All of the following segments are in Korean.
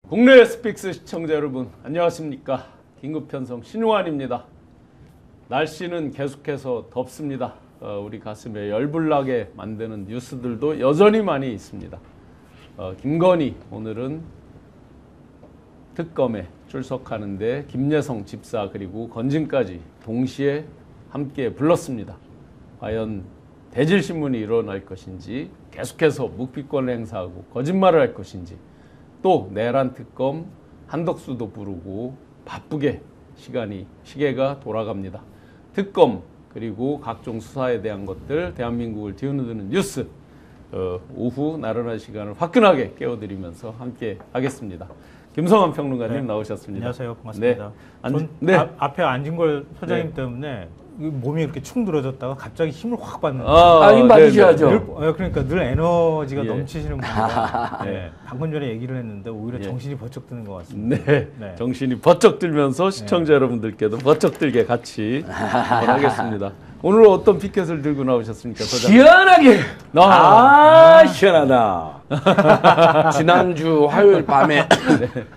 국내 스픽스 시청자 여러분 안녕하십니까. 긴급편성 신용환입니다. 날씨는 계속해서 덥습니다. 우리 가슴에 열불나게 만드는 뉴스들도 여전히 많이 있습니다. 김건희 오늘은 특검에 출석하는데 김여성 집사 그리고 건진까지 동시에 함께 불렀습니다. 과연 대질신문이 일어날 것인지 계속해서 묵비권을 행사하고 거짓말을 할 것인지 또 내란 특검 한덕수도 부르고 바쁘게 시계가 돌아갑니다. 특검 그리고 각종 수사에 대한 것들 대한민국을 뒤흔드는 뉴스 오후 나른한 시간을 화끈하게 깨워드리면서 함께 하겠습니다. 김성환 평론가님 나오셨습니다. 안녕하세요. 반갑습니다. 앞에 안진걸 소장님 때문에 몸이 이렇게 축 늘어졌다가 갑자기 힘을 확 받는. 힘 받으셔야죠. 그러니까 늘 에너지가 넘치시는 분이라. 방금 전에 얘기를 했는데 오히려 정신이 번쩍 드는 것 같습니다. 네. 정신이 번쩍 들면서 시청자 여러분들께도 번쩍 들게 같이 하겠습니다. 오늘 어떤 피켓을 들고 나오셨습니까, 소장님? 시원하게! 시원하다. 지난주 화요일 밤에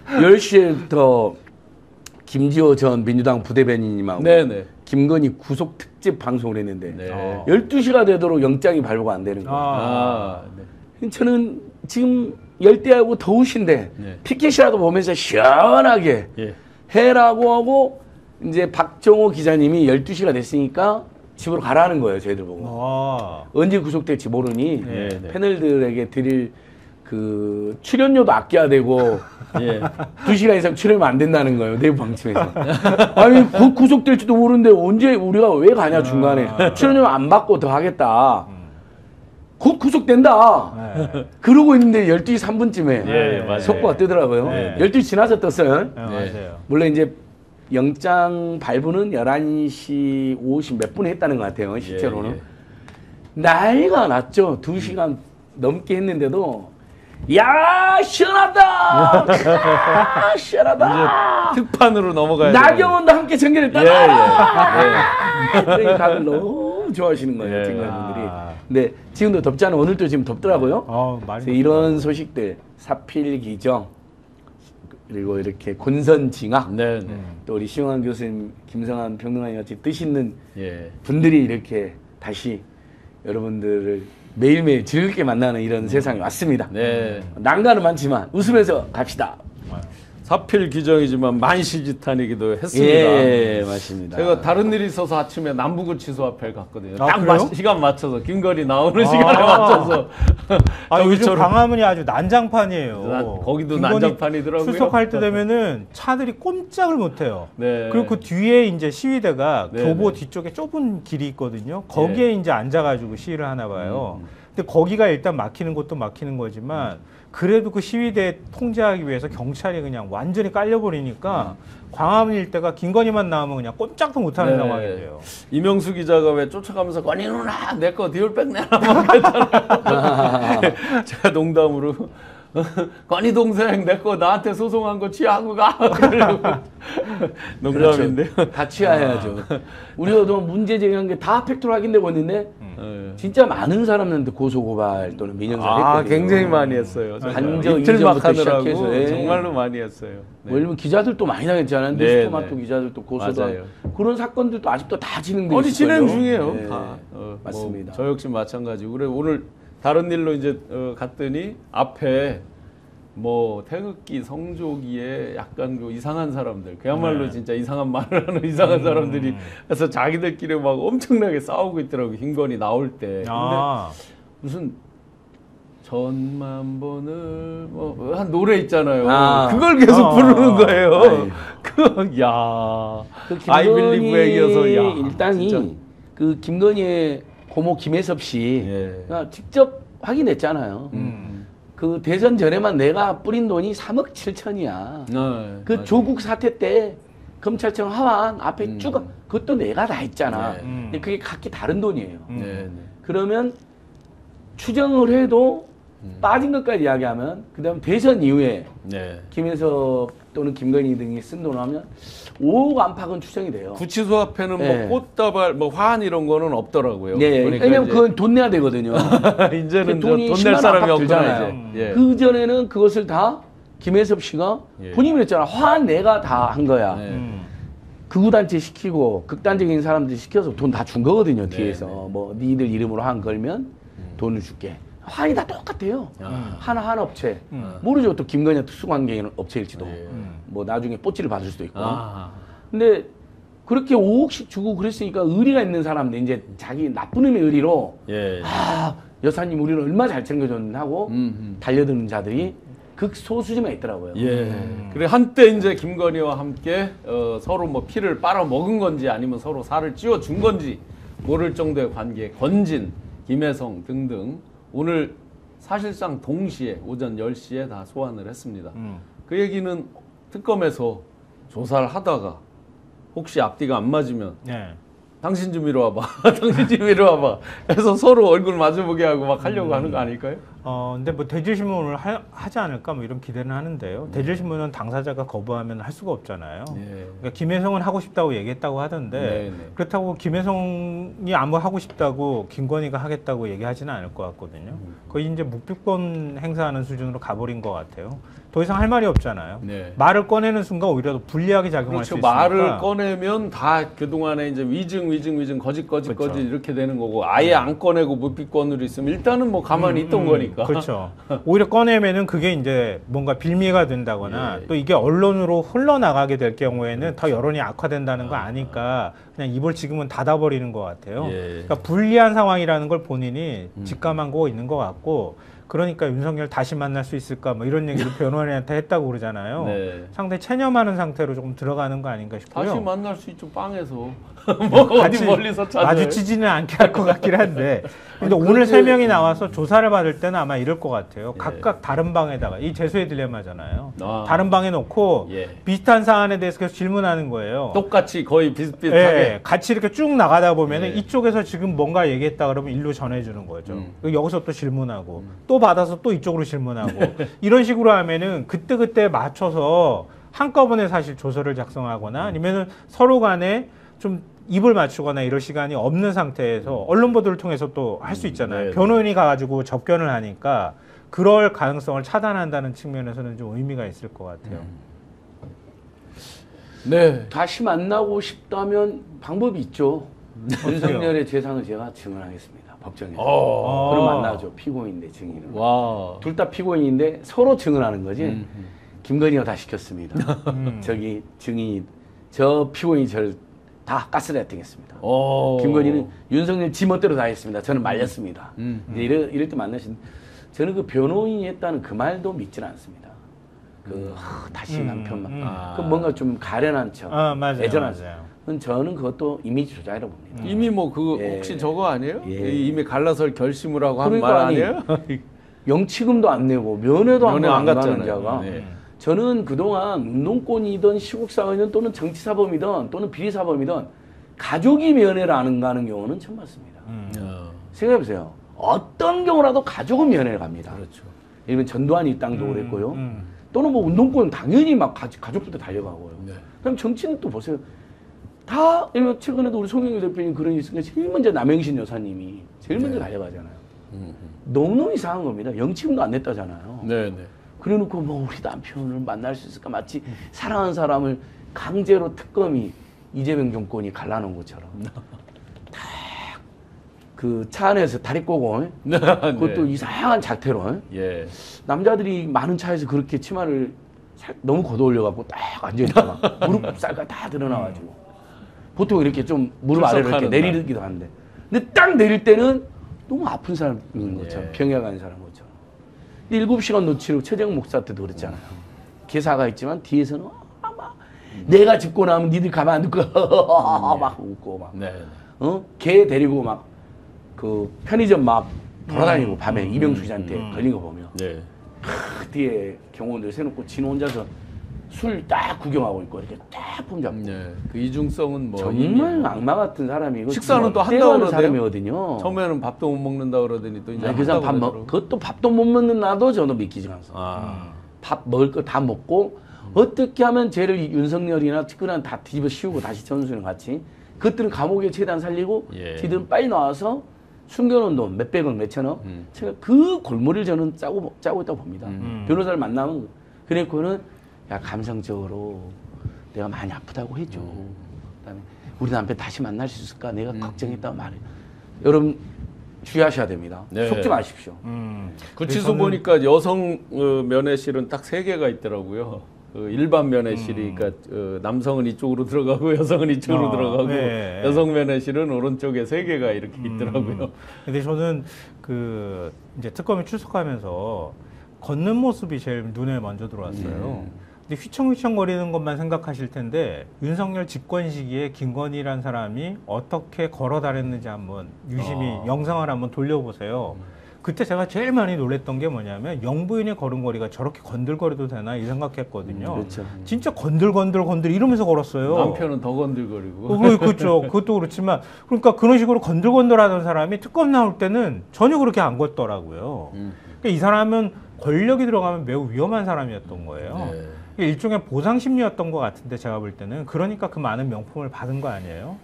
10시부터 김지호 전 민주당 부대변인님하고 김건희 구속 특집 방송을 했는데 12시가 되도록 영장이 발부가 안 되는 거예요. 저는 지금 열대하고 더우신데 피켓이라도 보면서 시원하게 해라고 하고 이제 박정호 기자님이 12시가 됐으니까 집으로 가라는 거예요. 저희들 보고. 언제 구속될지 모르니 패널들에게 드릴 그 출연료도 아껴야 되고 2시간 이상 출연하면 안 된다는 거예요. 내부 방침에서. 아니 곧 구속될지도 모르는데 언제 우리가 왜 가냐 중간에. 출연료 안 받고 더 하겠다. 곧 구속된다. 그러고 있는데 12시 3분쯤에 속보가 뜨더라고요. 12시 지나서 떴어요. 맞아요. 물론 이제 영장 발부는 11시 50 몇 분에 했다는 것 같아요. 실제로는. 난리가 났죠. 2시간 넘게 했는데도 야 시원하다. 시원하다. 이제 특판으로 넘어가야 돼. 나경원도 함께 전개를 그러니까 다들 너무 좋아하시는 거예요. 팀장분들이. 근데 지금도 덥잖아요. 오늘도 지금 덥더라고요. 그래서 이런 소식들 사필 기정 그리고 이렇게 권선징악 또 우리 신용환 교수님 김성환 평론가님 같이 뜻있는 분들이 이렇게 다시 여러분들을 매일매일 즐겁게 만나는 이런 세상이 왔습니다. 난관은 많지만 웃으면서 갑시다. 사필 규정이지만 만시지탄이기도 했습니다. 예, 맞습니다. 제가 다른 일이 있어서 아침에 남부구치소 앞에 갔거든요. 딱 시간 맞춰서 김건희 나오는 시간에 맞춰서. 요즘 광화문이 아주 난장판이에요. 거기도 난장판이더라고요. 출석할 때 되면은 차들이 꼼짝을 못해요. 그리고 그 뒤에 이제 시위대가 교보 뒤쪽에 좁은 길이 있거든요. 거기에 이제 앉아가지고 시위를 하나 봐요. 근데 거기가 일단 막히는 것도 막히는 거지만 그래도 그 시위대 통제하기 위해서 경찰이 그냥 완전히 깔려버리니까 광화문 일대가 김건희만 나오면 그냥 꼼짝도 못하는 상황이 돼요. 이명수 기자가 왜 쫓아가면서 건희 누나 내 거 디올백 내놔 막 했잖아요. 제가 농담으로 건희 동생 내 거 나한테 소송한 거 취하고 가. 농담인데요. 그렇죠. 다 취하해야죠. 우리가 또 문제 제기한 게 다 팩트로 확인되고 있는데 진짜 많은 사람들한테 고소고발 또는 민영사를 했거든요. 굉장히 많이 했어요. 간접 이틀 막 이전부터 하느라고 시작해서 정말로 많이 했어요. 왜냐면 기자들도 많이 당했잖아요. 뉴스토마토 기자들도 고소도 그런 사건들도 아직도 다 진행되고 있어요. 진행 중이에요. 다. 맞습니다. 저 역시 마찬가지고 그래 오늘 다른 일로 이제 갔더니 앞에 뭐 태극기 성조기에 약간 그 이상한 사람들 그야말로 진짜 이상한 말을 하는 이상한 사람들이 그래서 자기들끼리 막 엄청나게 싸우고 있더라고요. 김건희 나올 때. 근데 무슨 전만번을 뭐 한 노래 있잖아요. 그걸 계속 부르는 거예요. 아이빌리브에 이어서 일당이 진짜. 그 김건희의 고모 김혜섭 씨가 직접 확인했잖아요. 그 대선 전에만 내가 뿌린 돈이 3억 7천이야. 그 조국 사태 때 검찰청 하완 앞에 쭉 그것도 내가 다 했잖아. 근데 그게 각기 다른 돈이에요. 그러면 추정을 해도 빠진 것까지 이야기하면 그다음 대선 이후에 김혜섭 또는 김건희 등이 쓴 돈을 하면 5억 안팎은 추정이 돼요. 구치소 앞에는 뭐 꽃다발, 뭐 화환 이런 거는 없더라고요. 그러니까 왜냐면 그건 돈 내야 되거든요. 이제는 돈이 돈 낼 사람이 없잖아요. 그 전에는 그것을 다 김혜섭 씨가 본인이 그랬잖아. 화한 내가 다 한 거야. 극우단체 시키고 극단적인 사람들 시켜서 돈 다 준 거거든요. 뒤에서. 뭐 니들 이름으로 한 걸면 돈을 줄게. 화환이 다 똑같아요. 한 업체. 모르죠. 또 김건희가 특수관계인 업체일지도. 뭐 나중에 뽀찌를 받을 수도 있고. 근데 그렇게 5억씩 주고 그랬으니까 의리가 있는 사람들 이제 자기 나쁜 의미의 의리로 여사님 우리를 얼마 잘 챙겨줬는데 하고 달려드는 자들이 극소수지만 있더라고요. 그래 한때 이제 김건희와 함께 서로 뭐 피를 빨아 먹은 건지 아니면 서로 살을 찌워 준 건지 모를 정도의 관계, 권진, 김혜성 등등 오늘 사실상 동시에 오전 10시에 다 소환을 했습니다. 그 얘기는 특검에서 조사를 하다가 혹시 앞뒤가 안 맞으면 당신 좀 이리 와봐. 당신 좀 이리 와봐. 해서 서로 얼굴 마주보게 하고 막 하려고 하는 거 아닐까요? 근데 뭐 대질신문을 하지 않을까 뭐 이런 기대는 하는데요. 대질신문은 당사자가 거부하면 할 수가 없잖아요. 그러니까 김혜성은 하고 싶다고 얘기했다고 하던데 그렇다고 김혜성이 아무 하고 싶다고 김건희가 하겠다고 얘기하지는 않을 것 같거든요. 거의 이제 묵비권 행사하는 수준으로 가버린 것 같아요. 더 이상 할 말이 없잖아요. 말을 꺼내는 순간 오히려 더 불리하게 작용할 수 있으니까. 말을 꺼내면 다 그동안에 이제 위증 거짓 이렇게 되는 거고 아예 안 꺼내고 묵비권으로 있으면 일단은 뭐 가만히 있던 거니까. 그렇죠. 오히려 꺼내면은 그게 이제 뭔가 빌미가 된다거나 또 이게 언론으로 흘러나가게 될 경우에는 더 여론이 악화된다는 거 아니까 그냥 입을 지금은 닫아버리는 것 같아요. 그러니까 불리한 상황이라는 걸 본인이 직감하고 있는 것 같고 그러니까 윤석열 다시 만날 수 있을까 뭐 이런 얘기를 변호인한테 했다고 그러잖아요. 상당히 체념하는 상태로 조금 들어가는 거 아닌가 싶고요. 다시 만날 수 있죠. 빵에서. 뭐 어디 멀리서 찾아요. 마주치지는 않게 할 것 같긴 한데 근데 오늘 3명이 나와서 조사를 받을 때는 아마 이럴 것 같아요. 각각 다른 방에다가 이 재수의 딜레마잖아요. 다른 방에 놓고 비슷한 사안에 대해서 계속 질문하는 거예요. 똑같이 거의 비슷비슷하게. 같이 이렇게 쭉 나가다 보면은 이쪽에서 지금 뭔가 얘기했다 그러면 일로 전해주는 거죠. 여기서 또 질문하고 또 받아서 또 이쪽으로 질문하고 이런 식으로 하면은 그때 맞춰서 한꺼번에 사실 조서를 작성하거나 아니면은 서로 간에 좀 입을 맞추거나 이럴 시간이 없는 상태에서 언론 보도를 통해서 또 할 수 있잖아요. 변호인이 가가지고 접견을 하니까 그럴 가능성을 차단한다는 측면에서는 좀 의미가 있을 것 같아요. 다시 만나고 싶다면 방법이 있죠. 윤석열의 재산을 제가 증언하겠습니다. 법정에서. 그럼 만나죠. 피고인인데 증인은. 둘 다 피고인인데 서로 증언하는 거지. 김건희가 다 시켰습니다. 저기 증인이 저 피고인이 저를 다 가스라이팅했습니다. 김건희는 윤석열 지멋대로 다 했습니다. 저는 말렸습니다. 이럴 때 만나신 저는 그 변호인이 했다는 그 말도 믿지는 않습니다. 다시 남편만 그 뭔가 좀 가련한 척, 애절한 척. 저는 그것도 이미지 조작이라고 봅니다. 이미 뭐 그 혹시 저거 아니에요? 이미 갈라설 결심을 하고 한 말 아니에요? 영치금도 안 내고 면회도 안 가는 자가. 저는 그동안 운동권이든 시국사회든 또는 정치사범이든 또는 비리사범이든 가족이 면회를 안 가는 경우는 처음 봤습니다. 생각해보세요. 어떤 경우라도 가족은 면회를 갑니다. 예를 들면 전두환이 땅도 그랬고요. 또는 뭐 운동권은 당연히 막 가족부터 달려가고요. 그럼 정치는 또 보세요. 다, 최근에도 우리 송영길 대표님 그런 일 있으니까 제일 먼저 남영신 여사님이 제일 먼저 달려가잖아요. 너무너무 이상한 겁니다. 영치금도 안 냈다잖아요. 그래 놓고 뭐 우리 남편을 만날 수 있을까? 마치 사랑하는 사람을 강제로 특검이 이재명 정권이 갈라놓은 것처럼. 그 차 안에서 다리 꼬고 그것도 이상한 자태로 남자들이 많은 차에서 그렇게 치마를 너무 걷어올려갖고 딱 앉아있다가 무릎 살까 다 드러나가지고 보통 이렇게 좀 무릎 아래로 이렇게 내리기도 하는데 근데 딱 내릴 때는 너무 아픈 사람인 것처럼 병에 가는 사람 것처럼 7시간 놓치고 최재형 목사 때도 그랬잖아요. 개사가 있지만 뒤에서는 막 내가 짚고 나면 니들 가만 안 둘 거야 막 웃고 막 개 데리고 막 그 편의점 막 돌아다니고 밤에 이명수 기자한테 걸린 거 보면 뒤에 경호원들 세놓고 진 혼자서 술 딱 구경하고 있고 이렇게 딱 폼 잡고 그 이중성은 뭐 정말 악마 같은 사람이고 식사는 또 한다고 그러는데요? 사람이거든요. 처음에는 밥도 못 먹는다 그러더니 또 이제 그 사람 그것도 밥도 못 먹는 나도 저도 믿기지 않습니다. 밥 먹을 거 다 먹고 어떻게 하면 쟤를 윤석열이나 측근한 다 뒤집어 씌우고 다시 전수는 같이 그것들은 감옥에 최대한 살리고 지들은 빨리 나와서 숨겨놓은 돈 몇백억 몇천억 제가 그 골머리를 저는 짜고 있다고 봅니다. 변호사를 만나면 그러니까는 야 감성적으로 내가 많이 아프다고 해줘. 그다음에 우리 남편 다시 만날 수 있을까? 내가 걱정했다고 말해. 여러분 주의하셔야 됩니다. 네. 속지 마십시오. 구치소 보니까 여성 면회실은 딱 3개가 있더라고요. 일반 면회실이 그러니까 남성은 이쪽으로 들어가고 여성은 이쪽으로 들어가고 네. 여성 면회실은 오른쪽에 3개가 이렇게 있더라고요. 근데 저는 그 이제 특검에 출석하면서 걷는 모습이 제일 눈에 먼저 들어왔어요. 근데 휘청휘청거리는 것만 생각하실 텐데 윤석열 집권 시기에 김건희라는 사람이 어떻게 걸어 다녔는지 한번 유심히 영상을 한번 돌려보세요. 그때 제가 제일 많이 놀랬던 게 뭐냐면 영부인의 걸음걸이가 저렇게 건들거려도 되나 이 생각했거든요. 그렇죠. 진짜 건들 이러면서 걸었어요. 남편은 더 건들거리고. 그렇죠. 그것도 그렇지만 그러니까 그런 식으로 건들건들하던 사람이 특검 나올 때는 전혀 그렇게 안 걷더라고요. 그러니까 이 사람은 권력이 들어가면 매우 위험한 사람이었던 거예요. 네. 일종의 보상 심리였던 것 같은데 제가 볼 때는 그러니까 그 많은 명품을 받은 거 아니에요?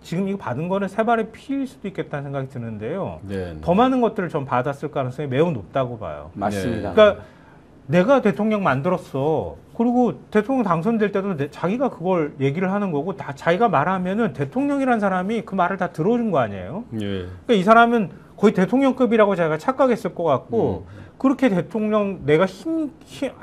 지금 이거 받은 거는 세 발의 피일 수도 있겠다는 생각이 드는데요. 네. 더 많은 것들을 전 받았을 가능성이 매우 높다고 봐요. 맞습니다. 그러니까 내가 대통령 만들었어. 그리고 대통령 당선될 때도 자기가 그걸 얘기를 하는 거고 자기가 말하면은 대통령이란 사람이 그 말을 다 들어준 거 아니에요? 예. 그러니까 이 사람은 거의 대통령급이라고 자기가 착각했을 것 같고 그렇게 대통령 내가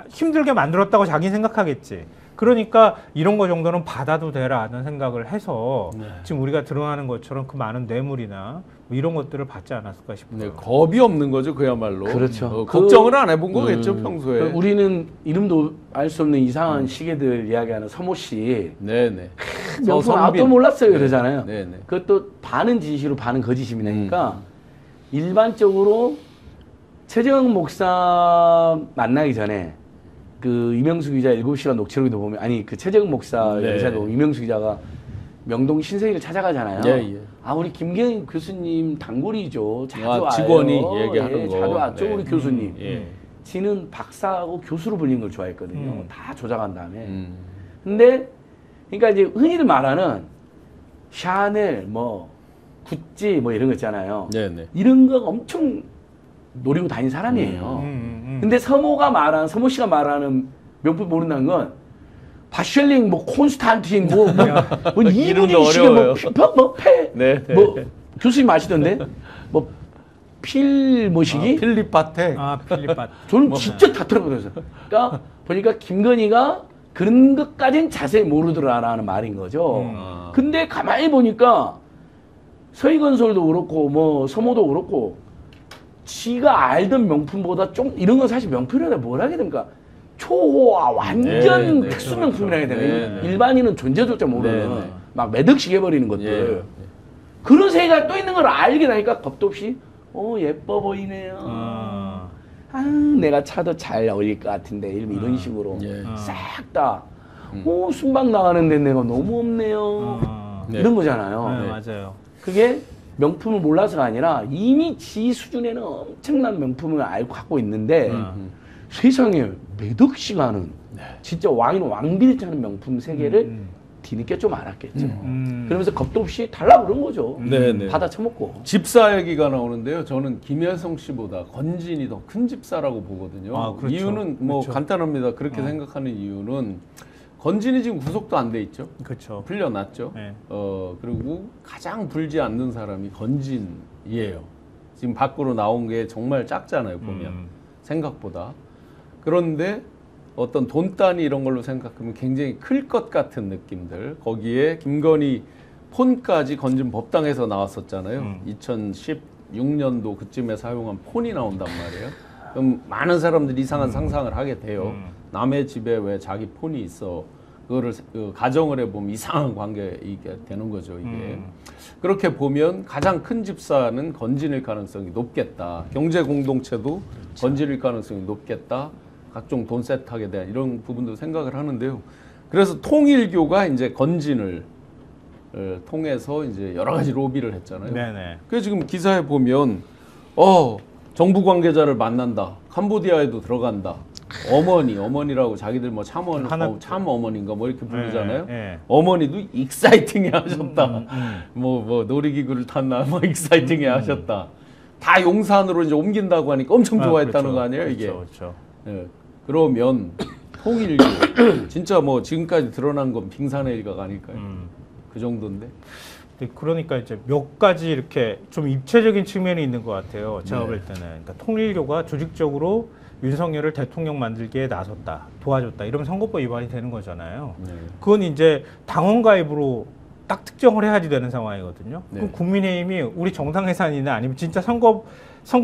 힘들게 만들었다고 자기 생각하겠지. 그러니까 이런 거 정도는 받아도 되라는 생각을 해서 지금 우리가 드러나는 것처럼 그 많은 뇌물이나 뭐 이런 것들을 받지 않았을까 싶어요. 네, 겁이 없는 거죠, 그야말로. 그렇죠. 걱정을 안 해본 거겠죠, 평소에. 우리는 이름도 알 수 없는 이상한 시계들 이야기하는 서모 씨. 네네. 명품 아무도 몰랐어요, 네. 그러잖아요. 네네. 그것도 반은 진실로 반은 거짓이니까 일반적으로 최재형 목사 만나기 전에 그 이명수 기자 7시간 녹취록에도 보면 그 최재형 목사 네. 영상에도 이명수 기자가 명동 신세계를 찾아가잖아요. 예, 예. 우리 김경희 교수님 단골이죠. 자주 와요. 직원이 얘기하는 거. 자주 왔죠, 네. 우리 교수님. 예. 지는 박사하고 교수로 불린 걸 좋아했거든요. 다 조작한 다음에. 근데 그러니까 이제 흔히들 말하는 샤넬, 뭐 구찌 뭐 이런 거 있잖아요. 네네. 이런 거 엄청 노리고 다닌 사람이에요. 근데 서모 씨가 말하는 명품 모른다는 건 바셜링, 뭐 콘스탄틴, 뭐 이분이 시계 뭐 교수님 아시던데 뭐 필모시기? 필립 바텍. 필립 바텍. 저는 진짜 다 들어버렸어요. 그러니까 보니까 김건희가 그런 것까지는 자세히 모르더라라는 말인 거죠. 근데 가만히 보니까 서희건설도 그렇고 뭐 서모도 그렇고 지가 알던 명품보다 좀 이런 건 사실 명품이라다 뭘 하게 됩니까? 초호화 완전 특수 명품이라 해야 되나? 일반인은 존재조차 모르는 막 매덕씩 해버리는 것들. 그런 세계가 또 있는 걸 알게 되니까 겁도 없이 예뻐 보이네요. 내가 차도 잘 어울릴 것 같은데 이런 식으로 싹 다 순방 나가는데 내가 너무 없네요. 이런 거잖아요. 네, 맞아요. 그게 명품을 몰라서가 아니라 이미 지 수준에는 엄청난 명품을 알고 갖고 있는데 세상에 몇 억 시간은 진짜 왕비를 타는 명품 세계를 뒤늦게 좀 알았겠죠. 그러면서 겁도 없이 달라 그런 거죠. 받아 처먹고. 집사 얘기가 나오는데요. 저는 김여성 씨보다 건진이 더 큰 집사라고 보거든요. 그렇죠. 이유는 뭐 그렇죠. 간단합니다. 그렇게 생각하는 이유는 건진이 지금 구속도 안 돼 있죠. 그렇죠. 풀려났죠. 네. 그리고 가장 불지 않는 사람이 건진이에요. 지금 밖으로 나온 게 정말 작잖아요, 보면. 생각보다. 그런데 어떤 돈 단위 이런 걸로 생각하면 굉장히 클 것 같은 느낌들. 거기에 김건희 폰까지 건진 법당에서 나왔었잖아요. 2016년도 그쯤에 사용한 폰이 나온단 말이에요. 그럼 많은 사람들이 이상한 상상을 하게 돼요. 남의 집에 왜 자기 폰이 있어? 그거를 가정을 해보면 이상한 관계 이게 되는 거죠. 이게 그렇게 보면 가장 큰 집사는 건진일 가능성이 높겠다. 경제 공동체도 건진일 가능성이 높겠다. 각종 돈 세탁에 대한 이런 부분도 생각을 하는데요. 그래서 통일교가 이제 건진을 통해서 이제 여러 가지 로비를 했잖아요. 네네. 그래서 지금 기사에 보면 정부 관계자를 만난다. 캄보디아에도 들어간다. 어머니라고 자기들 뭐 참 어머니인가 뭐 이렇게 부르잖아요. 어머니도 익사이팅해 하셨다. 뭐 놀이기구를 탔나 뭐 익사이팅해 하셨다. 다 용산으로 이제 옮긴다고 하니까 엄청 좋아했다는 그렇죠. 거 아니에요, 이게. 그렇죠. 그러면 통일교. 진짜 뭐 지금까지 드러난 건 빙산의 일각 아닐까요? 그 정도인데. 그러니까 이제 몇 가지 이렇게 좀 입체적인 측면이 있는 것 같아요. 제가 볼 때는. 그러니까 통일교가 조직적으로 윤석열을 대통령 만들기에 나섰다, 도와줬다, 이러면 선거법 위반이 되는 거잖아요. 그건 이제 당원 가입으로 딱 특정을 해야지 되는 상황이거든요. 그럼 국민의힘이 우리 정당 해산이나 아니면 진짜 선거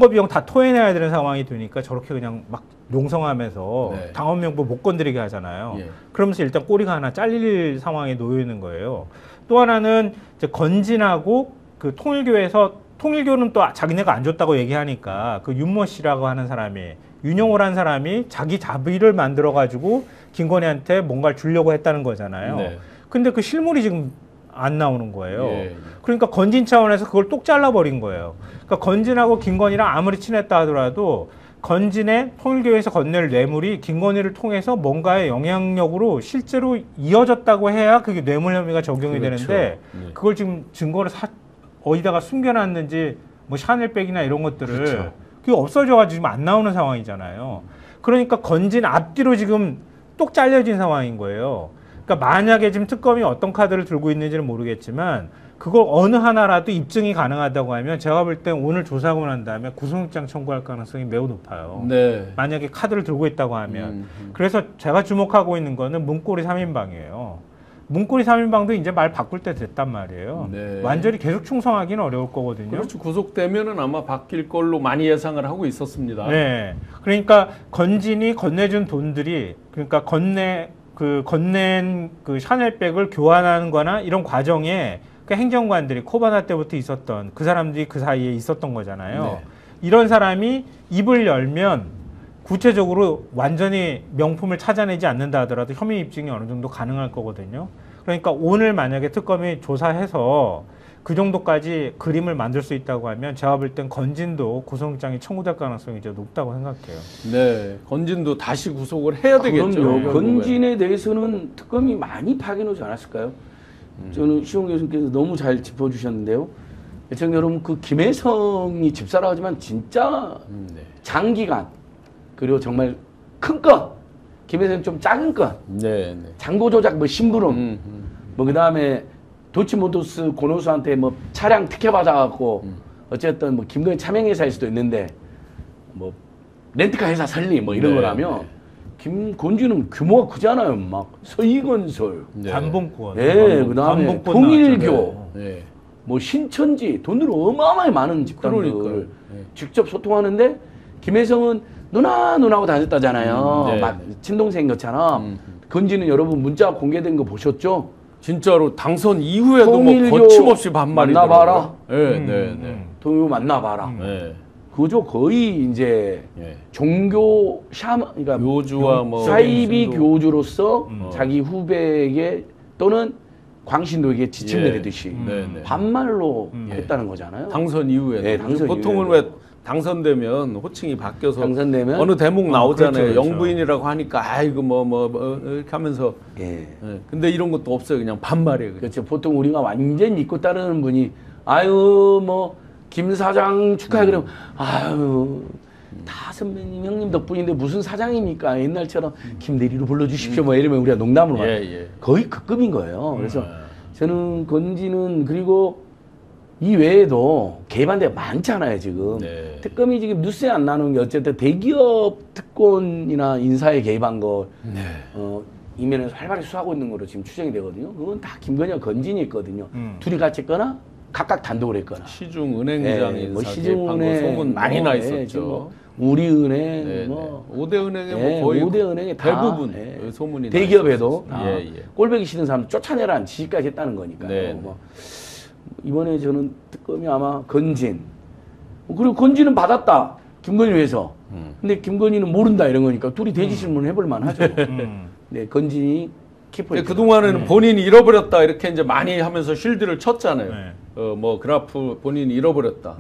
비용 다 토해내야 되는 상황이 되니까 저렇게 그냥 막 용성하면서 당원 명부 못 건드리게 하잖아요. 그러면서 일단 꼬리가 하나 잘릴 상황에 놓여 있는 거예요. 또 하나는 이제 건진하고 그 통일교는 또 자기네가 안 줬다고 얘기하니까 그 윤모 씨라고 하는 사람이, 윤용호라는 사람이 자기 자비를 만들어가지고 김건희한테 뭔가를 주려고 했다는 거잖아요. 근데 그 실물이 지금 안 나오는 거예요. 그러니까 건진 차원에서 그걸 똑 잘라버린 거예요. 그러니까 건진하고 김건희랑 아무리 친했다 하더라도 건진의 통일교에서 건넬 뇌물이 김건희를 통해서 뭔가의 영향력으로 실제로 이어졌다고 해야 그게 뇌물 혐의가 적용이 되는데 그걸 지금 증거를 어디다가 숨겨놨는지 뭐 샤넬백이나 이런 것들을 그게 없어져가지고 지금 안 나오는 상황이잖아요. 그러니까 건진 앞뒤로 지금 똑 잘려진 상황인 거예요. 그러니까 만약에 지금 특검이 어떤 카드를 들고 있는지는 모르겠지만 그걸 어느 하나라도 입증이 가능하다고 하면 제가 볼 때 오늘 조사하고 난 다음에 구속영장 청구할 가능성이 매우 높아요. 만약에 카드를 들고 있다고 하면. 그래서 제가 주목하고 있는 거는 문고리 3인방이에요. 문고리 3인방도 이제 말 바꿀 때 됐단 말이에요. 완전히 계속 충성하기는 어려울 거거든요. 그렇죠. 구속되면은 아마 바뀔 걸로 많이 예상을 하고 있었습니다. 그러니까 건진이 건네준 돈들이, 그러니까 건넨 그 샤넬백을 교환하는 거나 이런 과정에 그 행정관들이 코바나 때부터 있었던 그 사람들이 그 사이에 있었던 거잖아요. 이런 사람이 입을 열면 구체적으로 완전히 명품을 찾아내지 않는다 하더라도 혐의 입증이 어느 정도 가능할 거거든요. 그러니까 오늘 만약에 특검이 조사해서 그 정도까지 그림을 만들 수 있다고 하면 제가 볼 땐 건진도 구속영장이 청구될 가능성이 이제 높다고 생각해요. 건진도 다시 구속을 해야 되겠죠. 건진에 대해서는 특검이 많이 파견오지 않았을까요? 저는 시원 교수님께서 너무 잘 짚어주셨는데요. 애청자 여러분, 그 김혜성이 집사라고 하지만 진짜 장기간, 그리고 정말 큰 건, 김혜성은 좀 작은 건, 잔고 조작, 뭐 심부름, 뭐 그 다음에 도치모터스 고노수한테 뭐 차량 특혜 받아갖고 어쨌든 뭐 김건희 차명회사일 수도 있는데 뭐 렌트카 회사 설립 뭐 이런 거라면 김건진은 규모가 크잖아요. 막 서희건설, 관봉권, 그다음에 통일교, 뭐 신천지, 돈으로 어마어마하게 많은 집단들을 직접 소통하는데 김혜성은 누나하고 다녔다잖아요. 친동생 것처럼. 건진은 여러분 문자 공개된 거 보셨죠? 진짜로 당선 이후에도 뭐 거침없이 반말이더라고요. 통일교 만나봐라. 그죠. 거의 이제 종교 샤먼, 그러니까 교주와 뭐 사이비 교주로서 자기 후배에게 또는 광신도에게 지침 내리듯이 반말로 했다는 거잖아요. 당선 이후에. 보통은 왜 당선되면 호칭이 바뀌어서 당선되면 어느 대목 나오잖아요. 그렇죠. 영부인이라고 하니까 아이고 뭐 이렇게 하면서. 근데 이런 것도 없어요. 그냥 반말이에요. 그냥. 그렇죠. 보통 우리가 완전 믿고 따르는 분이 아유 뭐 김 사장 축하해 그러면 아유 다 선배님 형님 덕분인데 무슨 사장입니까? 옛날처럼 김 대리로 불러주십시오. 뭐 이러면 우리가 농담으로 거의 그 급인 거예요. 그래서 저는 건진은, 그리고 이 외에도 개입한데가 많잖아요, 지금. 특검이 지금 뉴스에 안 나오는 게 어쨌든 대기업 특권이나 인사에 개입한 거, 이면에서 활발히 수사하고 있는 거로 지금 추정이 되거든요. 그건 다 김건희와 건진이 있거든요. 둘이 같이 했거나, 각각 단독으로 했거나. 시중은행장 인사 개입한 거 소문 많이 나 있었죠. 뭐 우리은행, 뭐 5대 은행에 뭐 거의 5대 은행에 대부분 소문이 대기업에도 꼴배기 싫은 사람 쫓아내라는 지시까지 했다는 거니까요. 뭐. 이번에 저는 특검이 아마 건진, 그리고 건진은 받았다, 김건희 위해서. 근데 김건희는 모른다 이런 거니까 둘이 대지 질문을 해볼 만하죠. 건진이 키포인트. 그동안에는 본인이 잃어버렸다 이렇게 이제 많이 하면서 쉴드를 쳤잖아요. 뭐 그래프 본인이 잃어버렸다.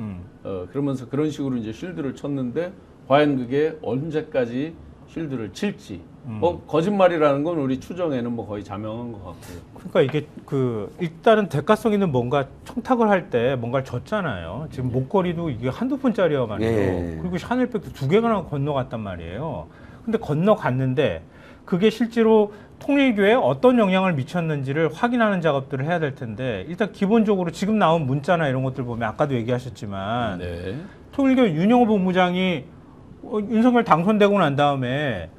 그러면서 그런 식으로 이제 쉴드를 쳤는데 과연 그게 언제까지 쉴드를 칠지. 거짓말이라는 건 우리 추정에는 뭐 거의 자명한 것 같고요. 그러니까 이게 일단은 대가성 있는 뭔가 청탁을 할 때 뭔가를 줬잖아요. 지금 목걸이도 이게 한두 푼짜리여가지고 그리고 샤넬백도 2개가 건너갔단 말이에요. 근데 건너갔는데 그게 실제로 통일교에 어떤 영향을 미쳤는지를 확인하는 작업들을 해야 될 텐데 일단 기본적으로 지금 나온 문자나 이런 것들 보면 아까도 얘기하셨지만 네. 통일교 윤영호 본부장이 윤석열 당선되고 난 다음에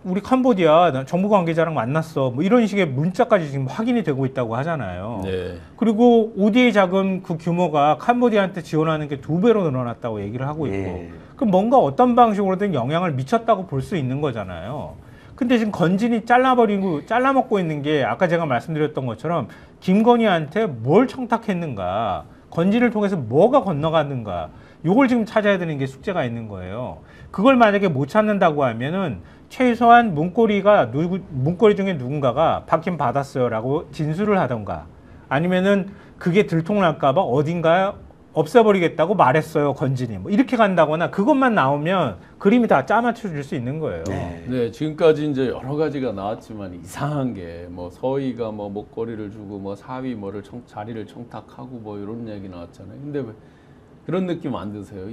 우리 캄보디아 정부 관계자랑 만났어. 뭐 이런 식의 문자까지 지금 확인이 되고 있다고 하잖아요. 네. 그리고 ODA 자금 그 규모가 캄보디아한테 지원하는 게 2배로 늘어났다고 얘기를 하고 있고. 네. 그럼 뭔가 어떤 방식으로든 영향을 미쳤다고 볼 수 있는 거잖아요. 근데 지금 건진이 잘라먹고 있는 게 아까 제가 말씀드렸던 것처럼 김건희한테 뭘 청탁했는가, 건진을 통해서 뭐가 건너갔는가, 요걸 지금 찾아야 되는 게 숙제가 있는 거예요. 그걸 만약에 못 찾는다고 하면은 최소한 문고리 중에 누군가가 받긴 받았어요라고 진술을 하던가 아니면은 그게 들통날까봐 어딘가에 없애버리겠다고 말했어요 건진이 뭐 이렇게 간다거나 그것만 나오면 그림이 다 짜맞춰질 수 있는 거예요. 네, 지금까지 이제 여러 가지가 나왔지만 이상한 게 뭐 서희가 뭐 목걸이를 주고 뭐 사위 뭐를 자리를 청탁하고 뭐 이런 얘기 나왔잖아요. 근데 왜 그런 느낌 안 드세요?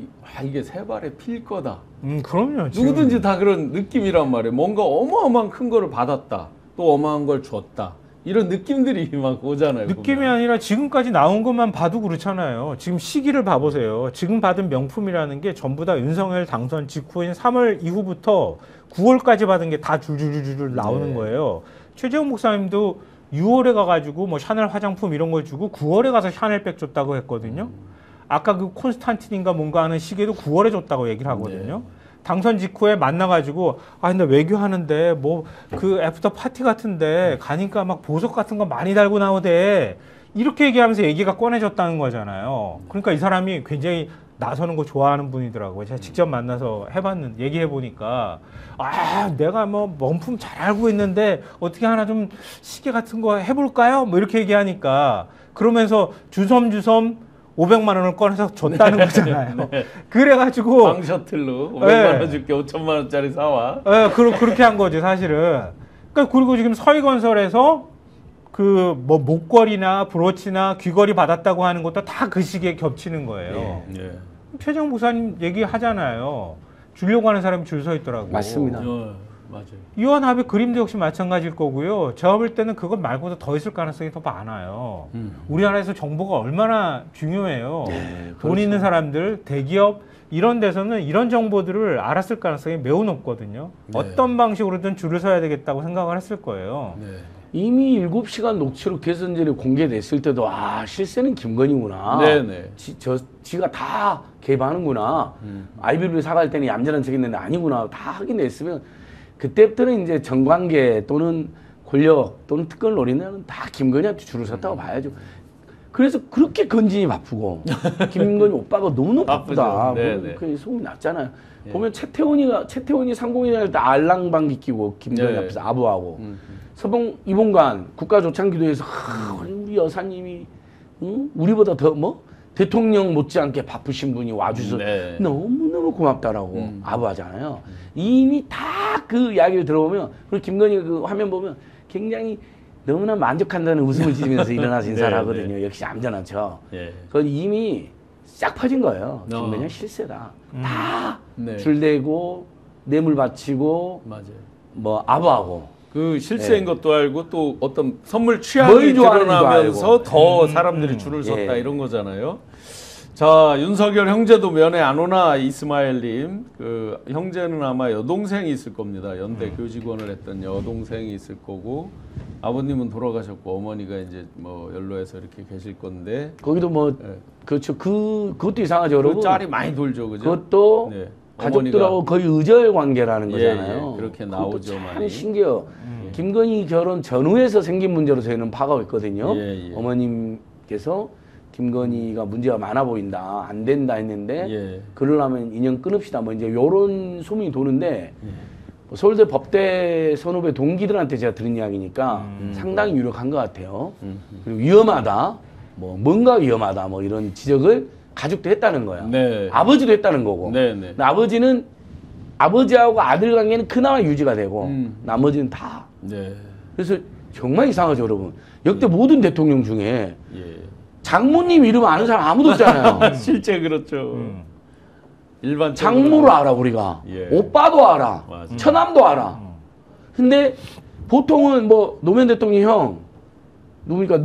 이게 세 발에 필 거다. 그럼요. 누구든지 다 그런 느낌이란 말이에요. 뭔가 어마어마한 큰 거를 받았다. 또 어마한 걸 줬다. 이런 느낌들이 막 오잖아요. 느낌이 보면. 아니라 지금까지 나온 것만 봐도 그렇잖아요. 지금 시기를 봐보세요. 지금 받은 명품이라는 게 전부 다 윤석열 당선 직후인 3월 이후부터 9월까지 받은 게 다 줄줄줄줄 나오는 거예요. 최재형 목사님도 6월에 가가지고 뭐 샤넬 화장품 이런 걸 주고 9월에 가서 샤넬백 줬다고 했거든요. 아까 그 콘스탄틴인가 뭔가 하는 시계도 9월에 줬다고 얘기를 하거든요. 당선 직후에 만나가지고 근데 외교하는데 뭐 그 애프터 파티 같은데 가니까 막 보석 같은 거 많이 달고 나오대 이렇게 얘기하면서 얘기가 꺼내졌다는 거잖아요. 그러니까 이 사람이 굉장히 나서는 거 좋아하는 분이더라고요. 제가 직접 만나서 얘기해 보니까 내가 뭐 명품 잘 알고 있는데 어떻게 하나 좀 시계 같은 거 해볼까요? 뭐 이렇게 얘기하니까 그러면서 주섬주섬 500만 원을 꺼내서 줬다는 거잖아요. 그래가지고 방 셔틀로 500만 원 줄게 5천만 원짜리 사와. 그렇게 한 거지 사실은. 그러니까 그리고 지금 서희건설에서 그 뭐 목걸이나 브로치나 귀걸이 받았다고 하는 것도 다 그 시기에 겹치는 거예요. 최재형 목사님 얘기하잖아요. 주려고 하는 사람이 줄 서 있더라고요. 맞습니다. 맞아요. 이완합의 그림도 역시 마찬가지일 거고요. 제가 볼 때는 그것 말고도 더 있을 가능성이 더 많아요. 우리나라에서 정보가 얼마나 중요해요. 돈 있는 사람들, 대기업 이런 데서는 이런 정보들을 알았을 가능성이 매우 높거든요. 어떤 방식으로든 줄을 서야 되겠다고 생각을 했을 거예요. 이미 7시간 녹취록 개선전에 공개됐을 때도 실세는 김건희구나. 지가 다 개입하는구나. 아이비를 사갈 때는 얌전한 척했는데 아니구나. 다 확인됐으면 그때부터는 이제 정관계 또는 권력 또는 특권을 노리는 다 김건희한테 줄을 섰다고 봐야죠. 그래서 그렇게 건진이 바쁘고 김건희 오빠가 너무 바쁘다. 그 소문이 났잖아요. 보면 채태원이 상공회의 할 때 알랑방귀 끼고 김건희 앞에서 아부하고 서봉 이봉관 국가조창기도에서 우리 여사님이 우리보다 더 대통령 못지않게 바쁘신 분이 와주셔서 너무너무 고맙다라고 아부하잖아요. 이미 다 그 이야기를 들어보면 그리고 김건희 그 화면 보면 굉장히 너무나 만족한다는 웃음을 지으면서 일어나서 인사를 하거든요. 역시 얌전한 척. 그건 이미 싹 퍼진 거예요. 김건희가 실세다. 다 줄대고 뇌물 바치고 뭐 아부하고 그 실세인 것도 알고 또 어떤 선물 취향이 드러나면서 더 사람들이 줄을 섰다 이런 거잖아요. 자, 윤석열 형제도 면회 안 오나 이스마엘님. 그 형제는 아마 여동생이 있을 겁니다. 연대 교직원을 했던 여동생이 있을 거고 아버님은 돌아가셨고 어머니가 이제 뭐 연로해서 이렇게 계실 건데 거기도 뭐 그렇죠. 그것도 이상하죠, 여러분. 그 짤이 많이 돌죠, 그죠? 그것도 가족들하고 거의 의절 관계라는 거잖아요. 그렇게 나오죠, 참 많이. 신기해요. 김건희 결혼 전후에서 생긴 문제로 저희는 파악하고 있거든요. 어머님께서 김건희가 문제가 많아 보인다, 안 된다 했는데 그러려면 인연 끊읍시다. 뭐 이제 이런 소문이 도는데 서울대 법대 선후배 동기들한테 제가 들은 이야기니까 상당히 유력한 것 같아요. 그리고 위험하다, 뭐 뭔가 위험하다, 뭐 이런 지적을 가족도 했다는 거야. 아버지도 했다는 거고. 근데 아버지는 아버지하고 아들 관계는 그나마 유지가 되고 나머지는 다. 그래서 정말 이상하죠, 여러분. 역대 모든 대통령 중에 장모님 이름 아는 사람 아무도 없잖아요. 실제 그렇죠. 일반 장모를 알아 우리가. 오빠도 알아. 처남도 알아. 근데 보통은 뭐 노무현 대통령 형 누구니까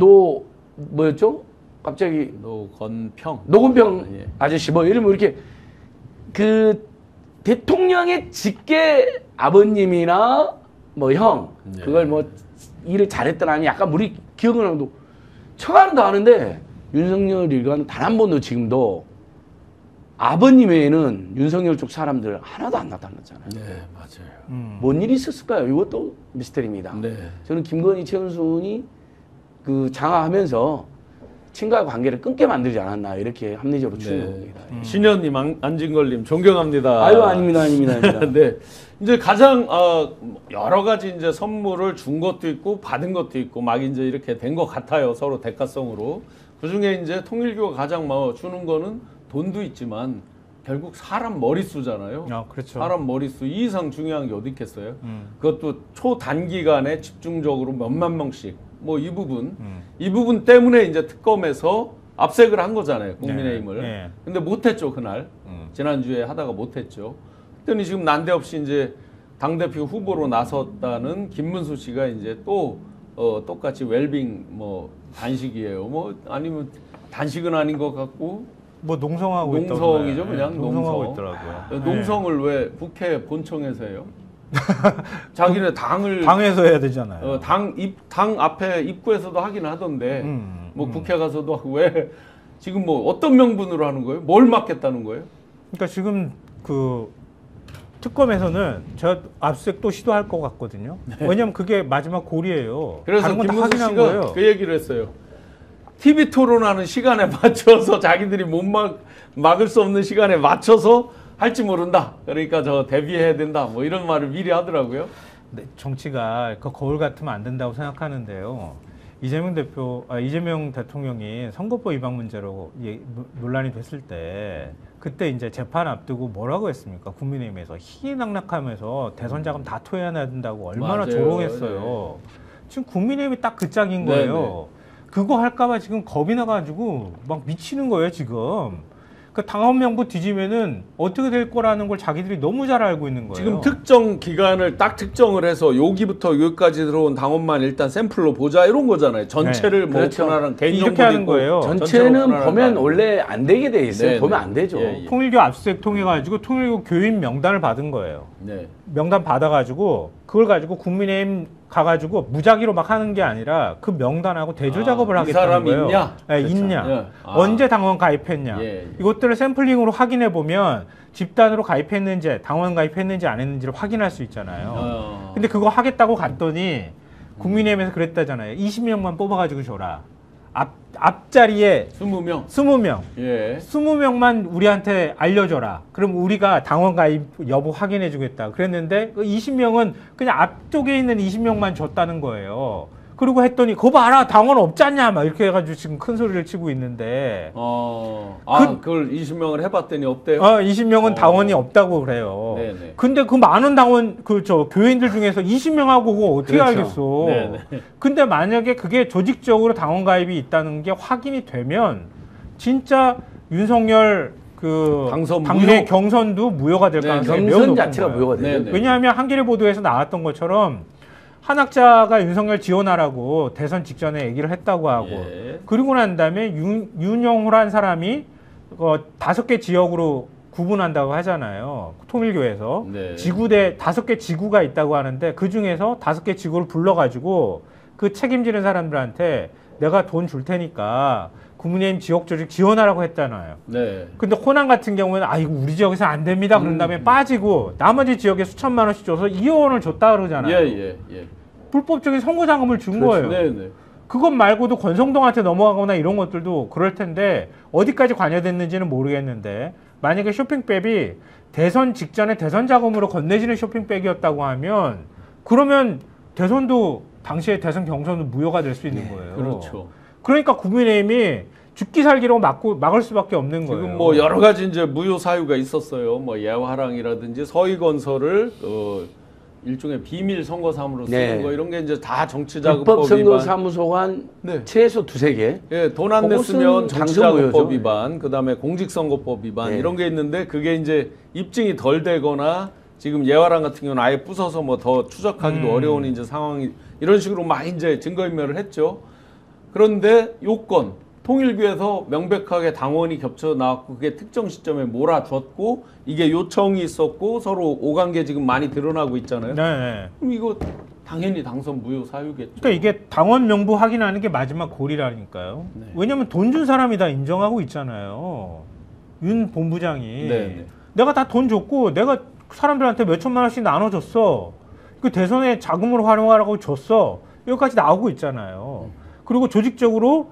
뭐였죠? 갑자기 노건평 예. 아저씨 뭐 이러면 이렇게 그 대통령의 직계 아버님이나 뭐 형 그걸 뭐 일을 잘했더라니 약간 우리 기억은 나도 청와는 다 아는데 윤석열 일가는 단 한 번도 지금도 아버님 외에는 윤석열 쪽 사람들 하나도 안 나타났잖아요. 네, 맞아요. 뭔 일이 있었을까요? 이것도 미스터리입니다. 네. 저는 김건희, 최은순이 그 장하하면서 친과의 관계를 끊게 만들지 않았나 이렇게 합리적으로 추정합니다. 신현님, 안진걸님 존경합니다. 아유 아닙니다. 네, 이제 가장 여러 가지 이제 선물을 준 것도 있고 받은 것도 있고 막 이제 이렇게 된 것 같아요. 서로 대가성으로. 그 중에 이제 통일교가 가장 뭐 주는 거는 돈도 있지만 결국 사람 머릿수잖아요. 그렇죠. 사람 머릿수 이 이상 중요한 게 어디 있겠어요? 그것도 초단기간에 집중적으로 몇만 명씩 뭐 이 부분 때문에 이제 특검에서 압색을 한 거잖아요. 국민의힘을. 네. 근데 못했죠 그날. 지난주에 하다가 못했죠. 그랬더니 지금 난데없이 이제 당대표 후보로 나섰다는 김문수 씨가 이제 또 똑같이 웰빙 뭐 단식이에요. 뭐 아니면 단식은 아닌 것 같고 뭐 농성하고 농성이죠 그냥 농성하고 농성. 있더라고요. 농성을 왜 국회 본청에서 해요? 자기네 당에서 해야 되잖아요. 당 앞에 입구에서도 하긴 하던데 뭐 국회 가서도 하고 왜 지금 뭐 어떤 명분으로 하는 거예요? 뭘 막겠다는 거예요? 그러니까 지금 그 특검에서는 저 압수색 또 시도할 것 같거든요. 왜냐하면 그게 마지막 골이에요. 그래서 김문수 씨가 그 얘기를 했어요. TV 토론하는 시간에 맞춰서 자기들이 못 막을 수 없는 시간에 맞춰서 할지 모른다. 그러니까 저 대비해야 된다. 뭐 이런 말을 미리 하더라고요. 네, 정치가 그 거울 같으면 안 된다고 생각하는데요. 이재명 대통령이 선거법 위반 문제로 논란이 됐을 때 그때 이제 재판 앞두고 뭐라고 했습니까? 국민의힘에서 희희낙낙하면서 대선 자금 다 토해야 된다고 얼마나 맞아요. 조롱했어요. 지금 국민의힘이 딱 그 짝인 거예요. 그거 할까봐 지금 겁이 나가지고 막 미치는 거예요, 지금. 그 당원 명부 뒤지면은 어떻게 될 거라는 걸 자기들이 너무 잘 알고 있는 거예요. 지금 특정 기간을 딱 특정을 해서 여기부터 여기까지 들어온 당원만 일단 샘플로 보자 이런 거잖아요. 전체를 뭐 오픈하는 개인정보 이렇게 하는 거예요. 전체는 보면 원래 안 되게 돼 있어요. 보면 안 되죠. 통일교 압수수색 통해 가지고 통일교 교인 명단을 받은 거예요. 명단 받아가지고 그걸 가지고 국민의힘 가가지고 무작위로 막 하는 게 아니라 그 명단하고 대조 작업을 하겠다는 거예요. 이 사람이 있냐? 네, 있냐? 언제 당원 가입했냐? 이것들을 샘플링으로 확인해 보면 집단으로 가입했는지 당원 가입했는지 안 했는지를 확인할 수 있잖아요. 근데 그거 하겠다고 갔더니 국민의힘에서 그랬다잖아요. 20명만 뽑아가지고 줘라. 앞자리에 20명. 20명. 20명만 우리한테 알려줘라. 그럼 우리가 당원 가입 여부 확인해 주겠다. 그랬는데 그 20명은 그냥 앞쪽에 있는 20명만 줬다는 거예요. 그리고 했더니 그거 봐라 당원 없지 않냐 막 이렇게 해가지고 지금 큰 소리를 치고 있는데 그걸 20명을 해봤더니 없대요? 20명은 당원이 없다고 그래요. 근데 그 많은 당원 교인들 중에서 20명하고 그거 어떻게 알겠어. 근데 만약에 그게 조직적으로 당원 가입이 있다는 게 확인이 되면 진짜 윤석열 당내 경선도 무효가 될 가능성이 매우 높은 자체가 거예요. 무효가 돼요. 왜냐하면 한겨레 보도에서 나왔던 것처럼 한학자가 윤석열 지원하라고 대선 직전에 얘기를 했다고 하고 그리고 난 다음에 윤영호란 사람이 5개 지역으로 구분한다고 하잖아요. 통일교에서 지구대 5개 지구가 있다고 하는데 그 중에서 5개 지구를 불러가지고 그 책임지는 사람들한테 내가 돈 줄 테니까 국민의힘 지역 조직 지원하라고 했잖아요. 근데 호남 같은 경우에는 이거 우리 지역에서 안 됩니다. 그런 다음에 빠지고 나머지 지역에 수천만 원씩 줘서 2억 원을 줬다 그러잖아요. 불법적인 선거 자금을 준 거예요. 그것 말고도 권성동한테 넘어가거나 이런 것들도 그럴 텐데 어디까지 관여됐는지는 모르겠는데 만약에 쇼핑백이 대선 직전에 대선 자금으로 건네지는 쇼핑백이었다고 하면 그러면 대선도 당시에 대선 경선도 무효가 될 수 있는 거예요. 그렇죠. 그러니까 국민의힘이 죽기 살기로 막을 수밖에 없는 거예요. 지금 뭐 여러 가지 이제 무효 사유가 있었어요. 뭐 예화랑이라든지 서희건설을 일종의 비밀 선거사무로 쓰는 거 이런 게 이제 다 정치자금법 불법 선거사무소가 한 최소 2-3개. 돈 안 냈으면 정치자금법 위반, 그다음에 공직선거법 위반 이런 게 있는데 그게 이제 입증이 덜 되거나 지금 예화랑 같은 경우는 아예 부숴서 뭐 더 추적하기도 어려운 이제 상황이 이런 식으로 막 이제 증거인멸을 했죠. 그런데 요건 통일교에서 명백하게 당원이 겹쳐 나왔고 그게 특정 시점에 몰아줬고 이게 요청이 있었고 서로 오관계 지금 많이 드러나고 있잖아요. 네. 그럼 이거 당연히 당선 무효 사유겠죠. 그러니까 이게 당원 명부 확인하는 게 마지막 고리라니까요. 네. 왜냐하면 돈 준 사람이 다 인정하고 있잖아요. 윤 본부장이 네. 내가 다 돈 줬고 내가 사람들한테 몇 천만 원씩 나눠줬어. 그 대선에 자금으로 활용하라고 줬어. 여기까지 나오고 있잖아요. 그리고 조직적으로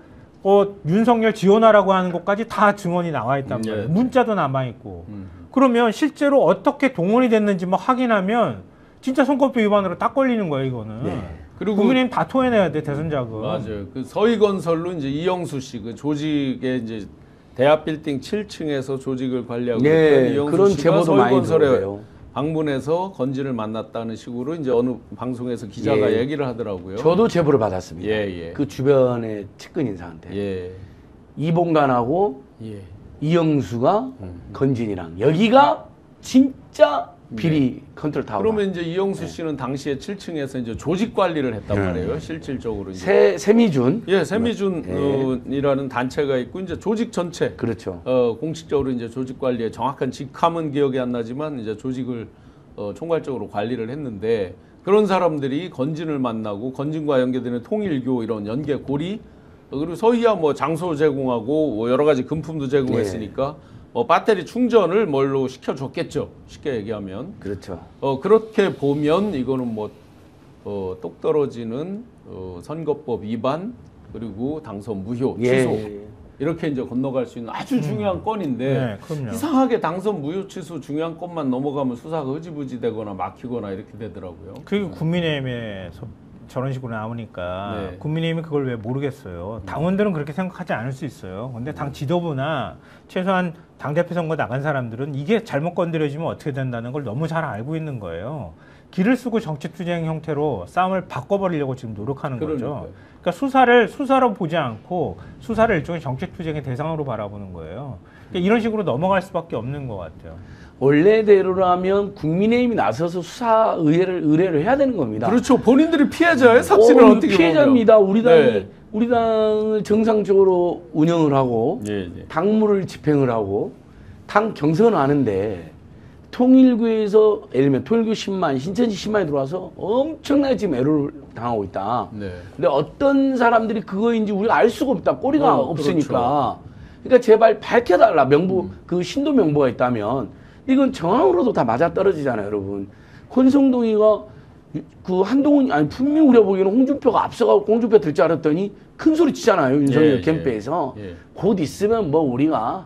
윤석열 지원하라고 하는 것까지 다 증언이 나와 있단 말이에요. 문자도 남아 있고. 그러면 실제로 어떻게 동원이 됐는지 뭐 확인하면 진짜 선거법 위반으로 딱 걸리는 거예요, 이거는. 네. 그리고 국민의힘 다 토해내야 돼, 대선 자금. 맞아요. 그 서희건설로 이제 이영수 씨 그 조직의 이제 대합 빌딩 7층에서 조직을 관리하고 있던 이영수 그런 씨가 제보도 많이 서희건설에 들어오고요. 방문해서 건진을 만났다는 식으로 이제 어느 방송에서 기자가 얘기를 하더라고요. 저도 제보를 받았습니다. 예. 그 주변의 측근 인사한테. 예. 이봉단하고 예. 이영수가 건진이랑 여기가 진짜 비리 컨트롤 타워. 그러면 이제 이영수 씨는 당시에 7층에서 이제 조직 관리를 했단 말이에요. 실질적으로 이제. 세미준. 예, 세미준이라는 단체가 있고 이제 조직 전체. 그렇죠. 공식적으로 이제 조직 관리에 정확한 직함은 기억이 안 나지만 이제 조직을 총괄적으로 관리를 했는데 그런 사람들이 건진을 만나고 건진과 연계되는 통일교 이런 연계 고리 그리고 서희야 뭐 장소 제공하고 뭐 여러 가지 금품도 제공했으니까. 배터리 충전을 뭘로 시켜줬겠죠. 쉽게 얘기하면. 그렇죠. 그렇게 보면 이거는 뭐, 똑 떨어지는 선거법 위반 그리고 당선 무효 취소 이렇게 이제 건너갈 수 있는 아주 중요한 건인데 이상하게 당선 무효 취소 중요한 건만 넘어가면 수사가 흐지부지 되거나 막히거나 이렇게 되더라고요. 그리고 국민의힘에서 저런 식으로 나오니까 국민의힘이 그걸 왜 모르겠어요. 당원들은 그렇게 생각하지 않을 수 있어요. 근데 당 지도부나 최소한 당대표 선거 나간 사람들은 이게 잘못 건드려지면 어떻게 된다는 걸 너무 잘 알고 있는 거예요. 길을 쓰고 정치투쟁 형태로 싸움을 바꿔버리려고 지금 노력하는 거죠. 그러니까 수사를 수사로 보지 않고 수사를 일종의 정치투쟁의 대상으로 바라보는 거예요. 그러니까 이런 식으로 넘어갈 수밖에 없는 것 같아요. 원래대로라면 국민의힘이 나서서 수사 의뢰를 해야 되는 겁니다. 그렇죠. 본인들이 피해자예요. 사실은 어떻게 피해자입니다. 우리 당을 정상적으로 운영을 하고 당무를 집행을 하고 당 경선을 하는데 통일교에서 예를 들면 통일교 10만, 신천지 10만이 들어와서 엄청나게 지금 애로를 당하고 있다. 근데 어떤 사람들이 그거인지 우리가 알 수가 없다. 꼬리가 없으니까. 그러니까 제발 밝혀달라. 명부 그 신도 명부가 있다면 이건 정황으로도 다 맞아떨어지잖아요, 여러분. 권성동이가 그 한동훈 아니 분명히 우리가 보기에는 홍준표가 앞서가고 홍준표 들 줄 알았더니 큰 소리 치잖아요, 윤석열 캠프에서. 곧 있으면 뭐 우리가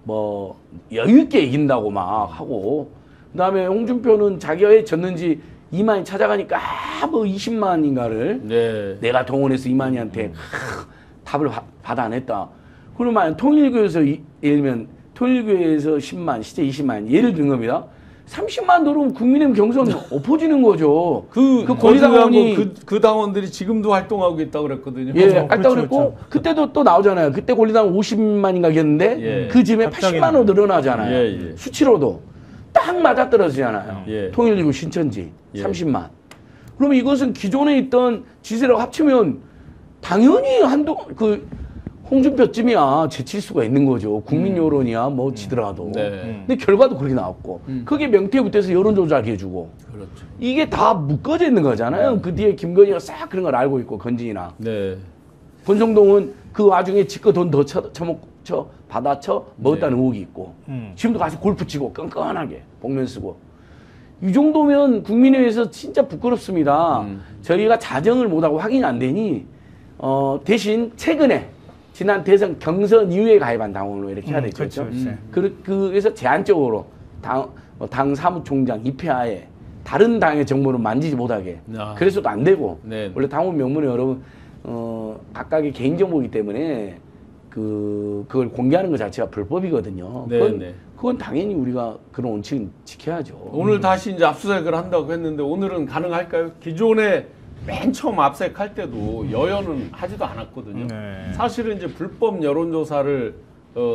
뭐 여유 있게 이긴다고 막 하고 그다음에 홍준표는 자기가 왜 졌는지 이만희 찾아가니까 뭐 20만인가를 내가 동원해서 이만희한테 답을 받아냈다. 그러면 통일교에서 예를 들면 통일교에서 10만, 시제 20만 예를 든 겁니다. 30만 들어오면 국민의힘 경선 엎어지는 거죠. 그 권리당원이 그 당원들이 지금도 활동하고 있다고 그랬거든요. 활동을 했고 그때도 또 나오잖아요. 그때 권리당원 50만인가겠는데 그 즈음에 80만으로 늘어나잖아요. 수치로도 딱 맞아떨어지잖아요. 통일교 신천지 30만. 그러면 이것은 기존에 있던 지지랑 합치면 당연히 홍준표쯤이야 제칠 수가 있는 거죠. 국민 여론이야 뭐 지더라도. 근데 결과도 그렇게 나왔고 그게 명태부터해서 여론 조작해 해주고 이게 다 묶어져 있는 거잖아요. 그 뒤에 김건희가 싹 그런 걸 알고 있고 건진이나 권성동은 그 와중에 지껏 돈 더 받아쳐 먹었다는 의혹이 있고 지금도 가서 골프 치고 끈끈하게 복면 쓰고 이 정도면 국민의힘에서 진짜 부끄럽습니다. 저희가 자정을 못하고 확인이 안 되니 대신 최근에 지난 대선 경선 이후에 가입한 당원으로 이렇게 해야 되겠죠. 그래서 제한적으로 당 사무총장 입회하에 다른 당의 정보를 만지지 못하게 그래서도 안 되고 원래 당원 명문은 여러분 각각의 개인정보이기 때문에 그걸 공개하는 것 자체가 불법이거든요. 그건 당연히 우리가 그런 원칙은 지켜야죠. 오늘 다시 이제 압수수색을 한다고 했는데 오늘은 가능할까요? 기존에 맨 처음 압색할 때도 여연은 하지도 않았거든요. 사실은 이제 불법 여론조사를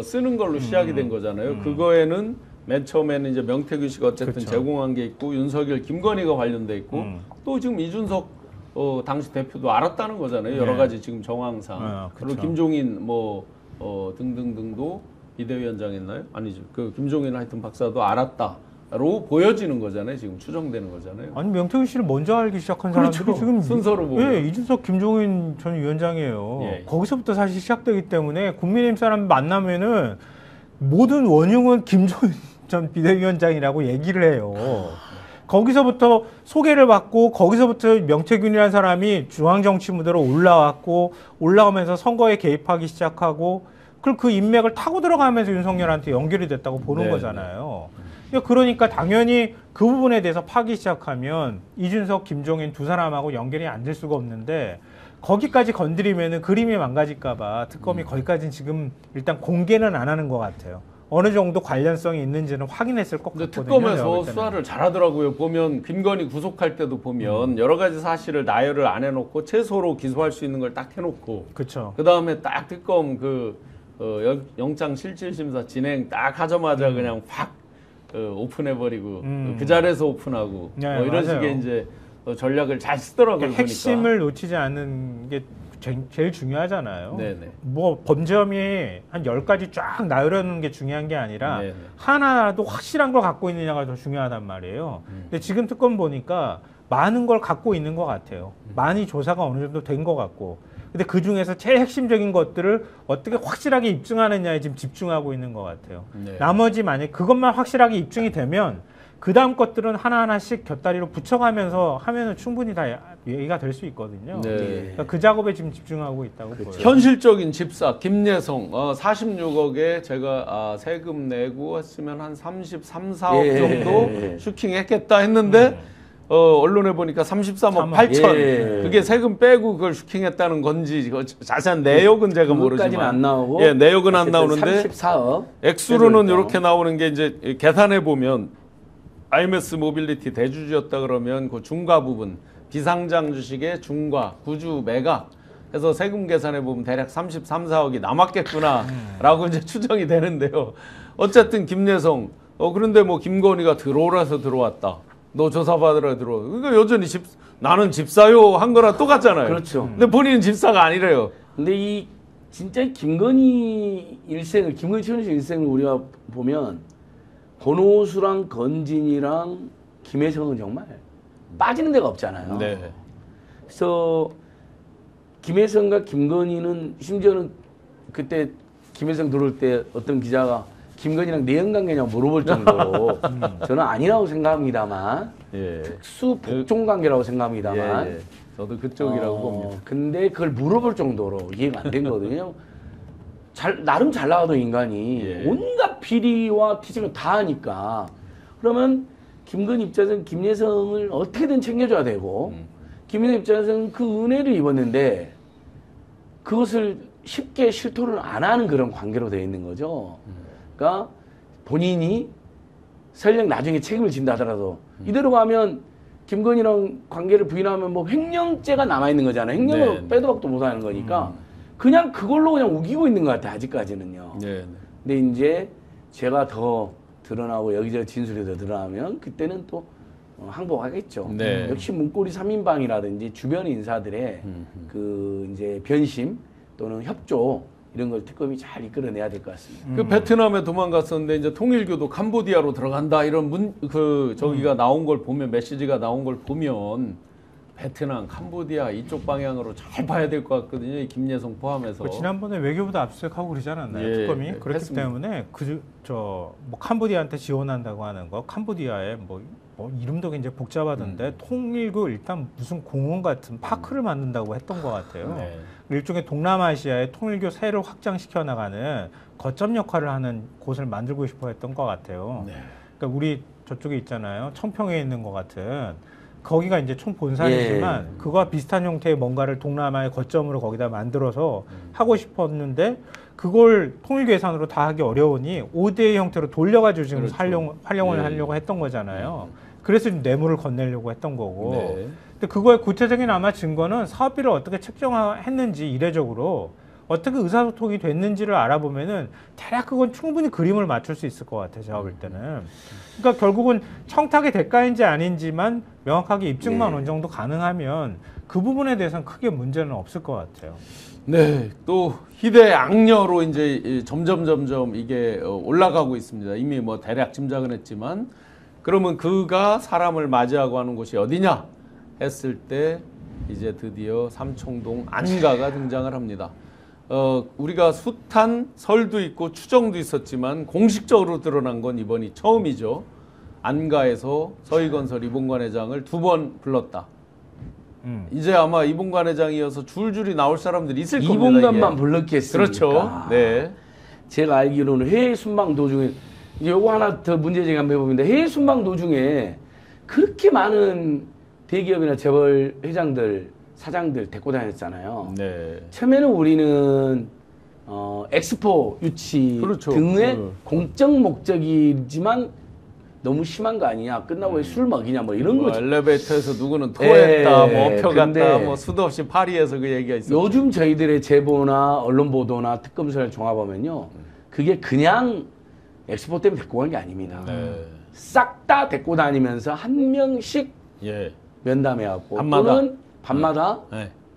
쓰는 걸로 시작이 된 거잖아요. 그거에는 맨 처음에는 이제 명태균 씨가 어쨌든 그렇죠. 제공한 게 있고 윤석열, 김건희가 관련돼 있고 또 지금 이준석 당시 대표도 알았다는 거잖아요. 여러 가지 지금 정황상. 그리고 김종인 뭐 등등등도 비대위원장했나요? 아니죠. 그 김종인 하여튼 박사도 알았다로 보여지는 거잖아요. 지금 추정되는 거잖아요. 아니 명태균 씨를 먼저 알기 시작한 그렇죠. 사람들이 지금 순서로 보면. 예, 이준석, 김종인 전 위원장이에요. 예. 거기서부터 사실 시작되기 때문에 국민의힘 사람 만나면은 모든 원흉은 김종인 전 비대위원장이라고 얘기를 해요. 거기서부터 소개를 받고 거기서부터 명태균이라는 사람이 중앙정치 무대로 올라왔고 올라오면서 선거에 개입하기 시작하고 그 인맥을 타고 들어가면서 윤석열한테 연결이 됐다고 보는 네, 거잖아요. 그러니까 당연히 그 부분에 대해서 파기 시작하면 이준석, 김종인 두 사람하고 연결이 안 될 수가 없는데 거기까지 건드리면은 그림이 망가질까봐 특검이 거기까지는 지금 일단 공개는 안 하는 것 같아요. 어느 정도 관련성이 있는지는 확인했을 것 같거든요. 특검에서 수사를 잘하더라고요. 보면 김건희 구속할 때도 보면 여러 가지 사실을 나열을 안 해놓고 최소로 기소할 수 있는 걸 딱 해놓고 그렇죠. 그 다음에 딱 특검 영장 실질심사 진행 딱 하자마자 그냥 확 오픈해버리고 그 자리에서 오픈하고 네, 뭐 이런 맞아요. 식의 이제 전략을 잘 쓰더라고요. 그러니까 핵심을 놓치지 않는 게 제일 중요하잖아요. 네네. 뭐 범죄 혐의 한 10가지 쫙 나열하는 게 중요한 게 아니라 네네. 하나라도 확실한 걸 갖고 있느냐가 더 중요하단 말이에요. 근데 지금 특검 보니까 많은 걸 갖고 있는 것 같아요. 많이 조사가 어느 정도 된 것 같고. 근데 그 중에서 제일 핵심적인 것들을 어떻게 확실하게 입증하느냐에 지금 집중하고 있는 것 같아요. 네. 나머지 만약 그것만 확실하게 입증이 되면 그 다음 것들은 하나하나씩 곁다리로 붙여가면서 하면은 충분히 다 얘기가 될 수 있거든요. 네. 그러니까 그 작업에 지금 집중하고 있다고 보여요. 현실적인 집사 김예성 46억에 제가 세금 내고 했으면 한 33, 4억 정도 슈킹했겠다 했는데 언론에 보니까 33억 8천 그게 세금 빼고 그걸 슈킹했다는 건지 자세한 내역은 제가 모르지만 안 나오고 내역은 안 나오는데 34억 액수로는 이렇게 나오는 게 이제 계산해 보면 IMS 모빌리티 대주주였다 그러면 그 중과 부분 비상장 주식의 중과 구주 매각 해서 세금 계산해 보면 대략 33, 4억이 남았겠구나라고 이제 추정이 되는데요. 어쨌든 김예성 그런데 뭐 김건희가 들어오라서 들어왔다. 너 조사받으러 들어와. 그러니까 여전히 나는 집사요 한 거랑 똑같잖아요. 그렇죠. 근데 본인은 집사가 아니래요. 근데 이 진짜 김건희 최순실 일생을 우리가 보면 권오수랑 건진이랑 김혜성은 정말 빠지는 데가 없잖아요. 네. 그래서 김혜성과 김건희는 심지어는 그때 김혜성 들어올 때 어떤 기자가 김건희랑 내연관계냐고 물어볼 정도로 저는 아니라고 생각합니다만 특수 복종 관계라고 생각합니다만 저도 그쪽이라고 봅니다. 근데 그걸 물어볼 정도로 이해가 안 된 거거든요. 나름 잘 나가던 인간이 온갖 비리와 티적을 다 하니까 그러면 김건희 입장에서는 김예성을 어떻게든 챙겨줘야 되고 김예성 입장에서는 그 은혜를 입었는데 그것을 쉽게 실토를 안 하는 그런 관계로 되어 있는 거죠. 그러니까 본인이 설령 나중에 책임을 진다 하더라도 이대로 가면 김건희랑 관계를 부인하면 뭐 횡령죄가 남아있는 거잖아요. 횡령을 빼도 박도 못하는 거니까 그냥 그걸로 그냥 우기고 있는 것 같아요. 아직까지는요. 근데 이제 제가 더 드러나고 여기저기 진술이 더 드러나면 그때는 또 항복하겠죠. 역시 문고리 3인방이라든지 주변 인사들의 그 이제 변심 또는 협조 이런 걸 특검이 잘 이끌어내야 될 것 같습니다. 그 베트남에 도망갔었는데 이제 통일교도 캄보디아로 들어간다 이런 저기가 나온 걸 보면 메시지가 나온 걸 보면 베트남, 캄보디아 이쪽 방향으로 잘 봐야 될 것 같거든요. 이 김예성 포함해서. 지난번에 외교부도 압수수색하고 그러지 않았나요? 특검이 그렇기 했습니다. 때문에 뭐 캄보디아한테 지원한다고 하는 거, 캄보디아에 뭐 이름도 굉장히 복잡하던데 통일교 일단 무슨 공원 같은 파크를 만든다고 했던 것 같아요. 일종의 동남아시아의 통일교 세를 확장시켜 나가는 거점 역할을 하는 곳을 만들고 싶어 했던 것 같아요. 그러니까 우리 저쪽에 있잖아요. 청평에 있는 것 같은. 거기가 이제 총본산이지만 그거와 비슷한 형태의 뭔가를 동남아의 거점으로 거기다 만들어서 하고 싶었는데 그걸 통일교 예산으로 다 하기 어려우니 5대의 형태로 돌려가지고 지금 활용을 하려고 했던 거잖아요. 그래서 지금 뇌물을 건네려고 했던 거고. 근데 그거의 구체적인 아마 증거는 사업비를 어떻게 책정했는지 이례적으로 어떻게 의사소통이 됐는지를 알아보면은 대략 그건 충분히 그림을 맞출 수 있을 것 같아요. 제가 볼 때는. 그러니까 결국은 청탁의 대가인지 아닌지만 명확하게 입증만 어느 정도 가능하면 그 부분에 대해서는 크게 문제는 없을 것 같아요. 네, 또 희대 악녀로 이제 점점 이게 올라가고 있습니다. 이미 뭐 대략 짐작은 했지만, 그러면 그가 사람을 맞이하고 하는 곳이 어디냐 했을 때 이제 드디어 삼청동 안가가 등장을 합니다. 우리가 숱한 설도 있고 추정도 있었지만 공식적으로 드러난 건 이번이 처음이죠. 안가에서 서희건설 이봉관 회장을 2번 불렀다. 이제 아마 이봉관 회장이어서 줄줄이 나올 사람들이 있을 겁니다. 이봉관만 불렀겠습니까? 그렇죠. 네. 제가 알기로는 해외 순방 도중에 이제 요거 하나 더 문제 제기한 해봅니다. 해외 순방 도중에 그렇게 많은 대기업이나 재벌 회장들, 사장들 데리고 다녔잖아요. 네. 처음에는 우리는 엑스포 유치 그렇죠. 등의 공적 목적이지만 너무 심한 거 아니냐? 끝나고 왜 술 먹이냐? 뭐 이런 거죠. 엘리베이터에서 누구는 토했다, 뭐 엎혀갔다, 근데 뭐 수도 없이 파리에서 그 얘기가 있었죠. 요즘 저희들의 제보나 언론 보도나 특검서를 종합하면요, 그게 그냥 엑스포 때문에 데리고 간 게 아닙니다. 싹 다 데리고 다니면서 한 명씩 면담해갖고 또는 밤마다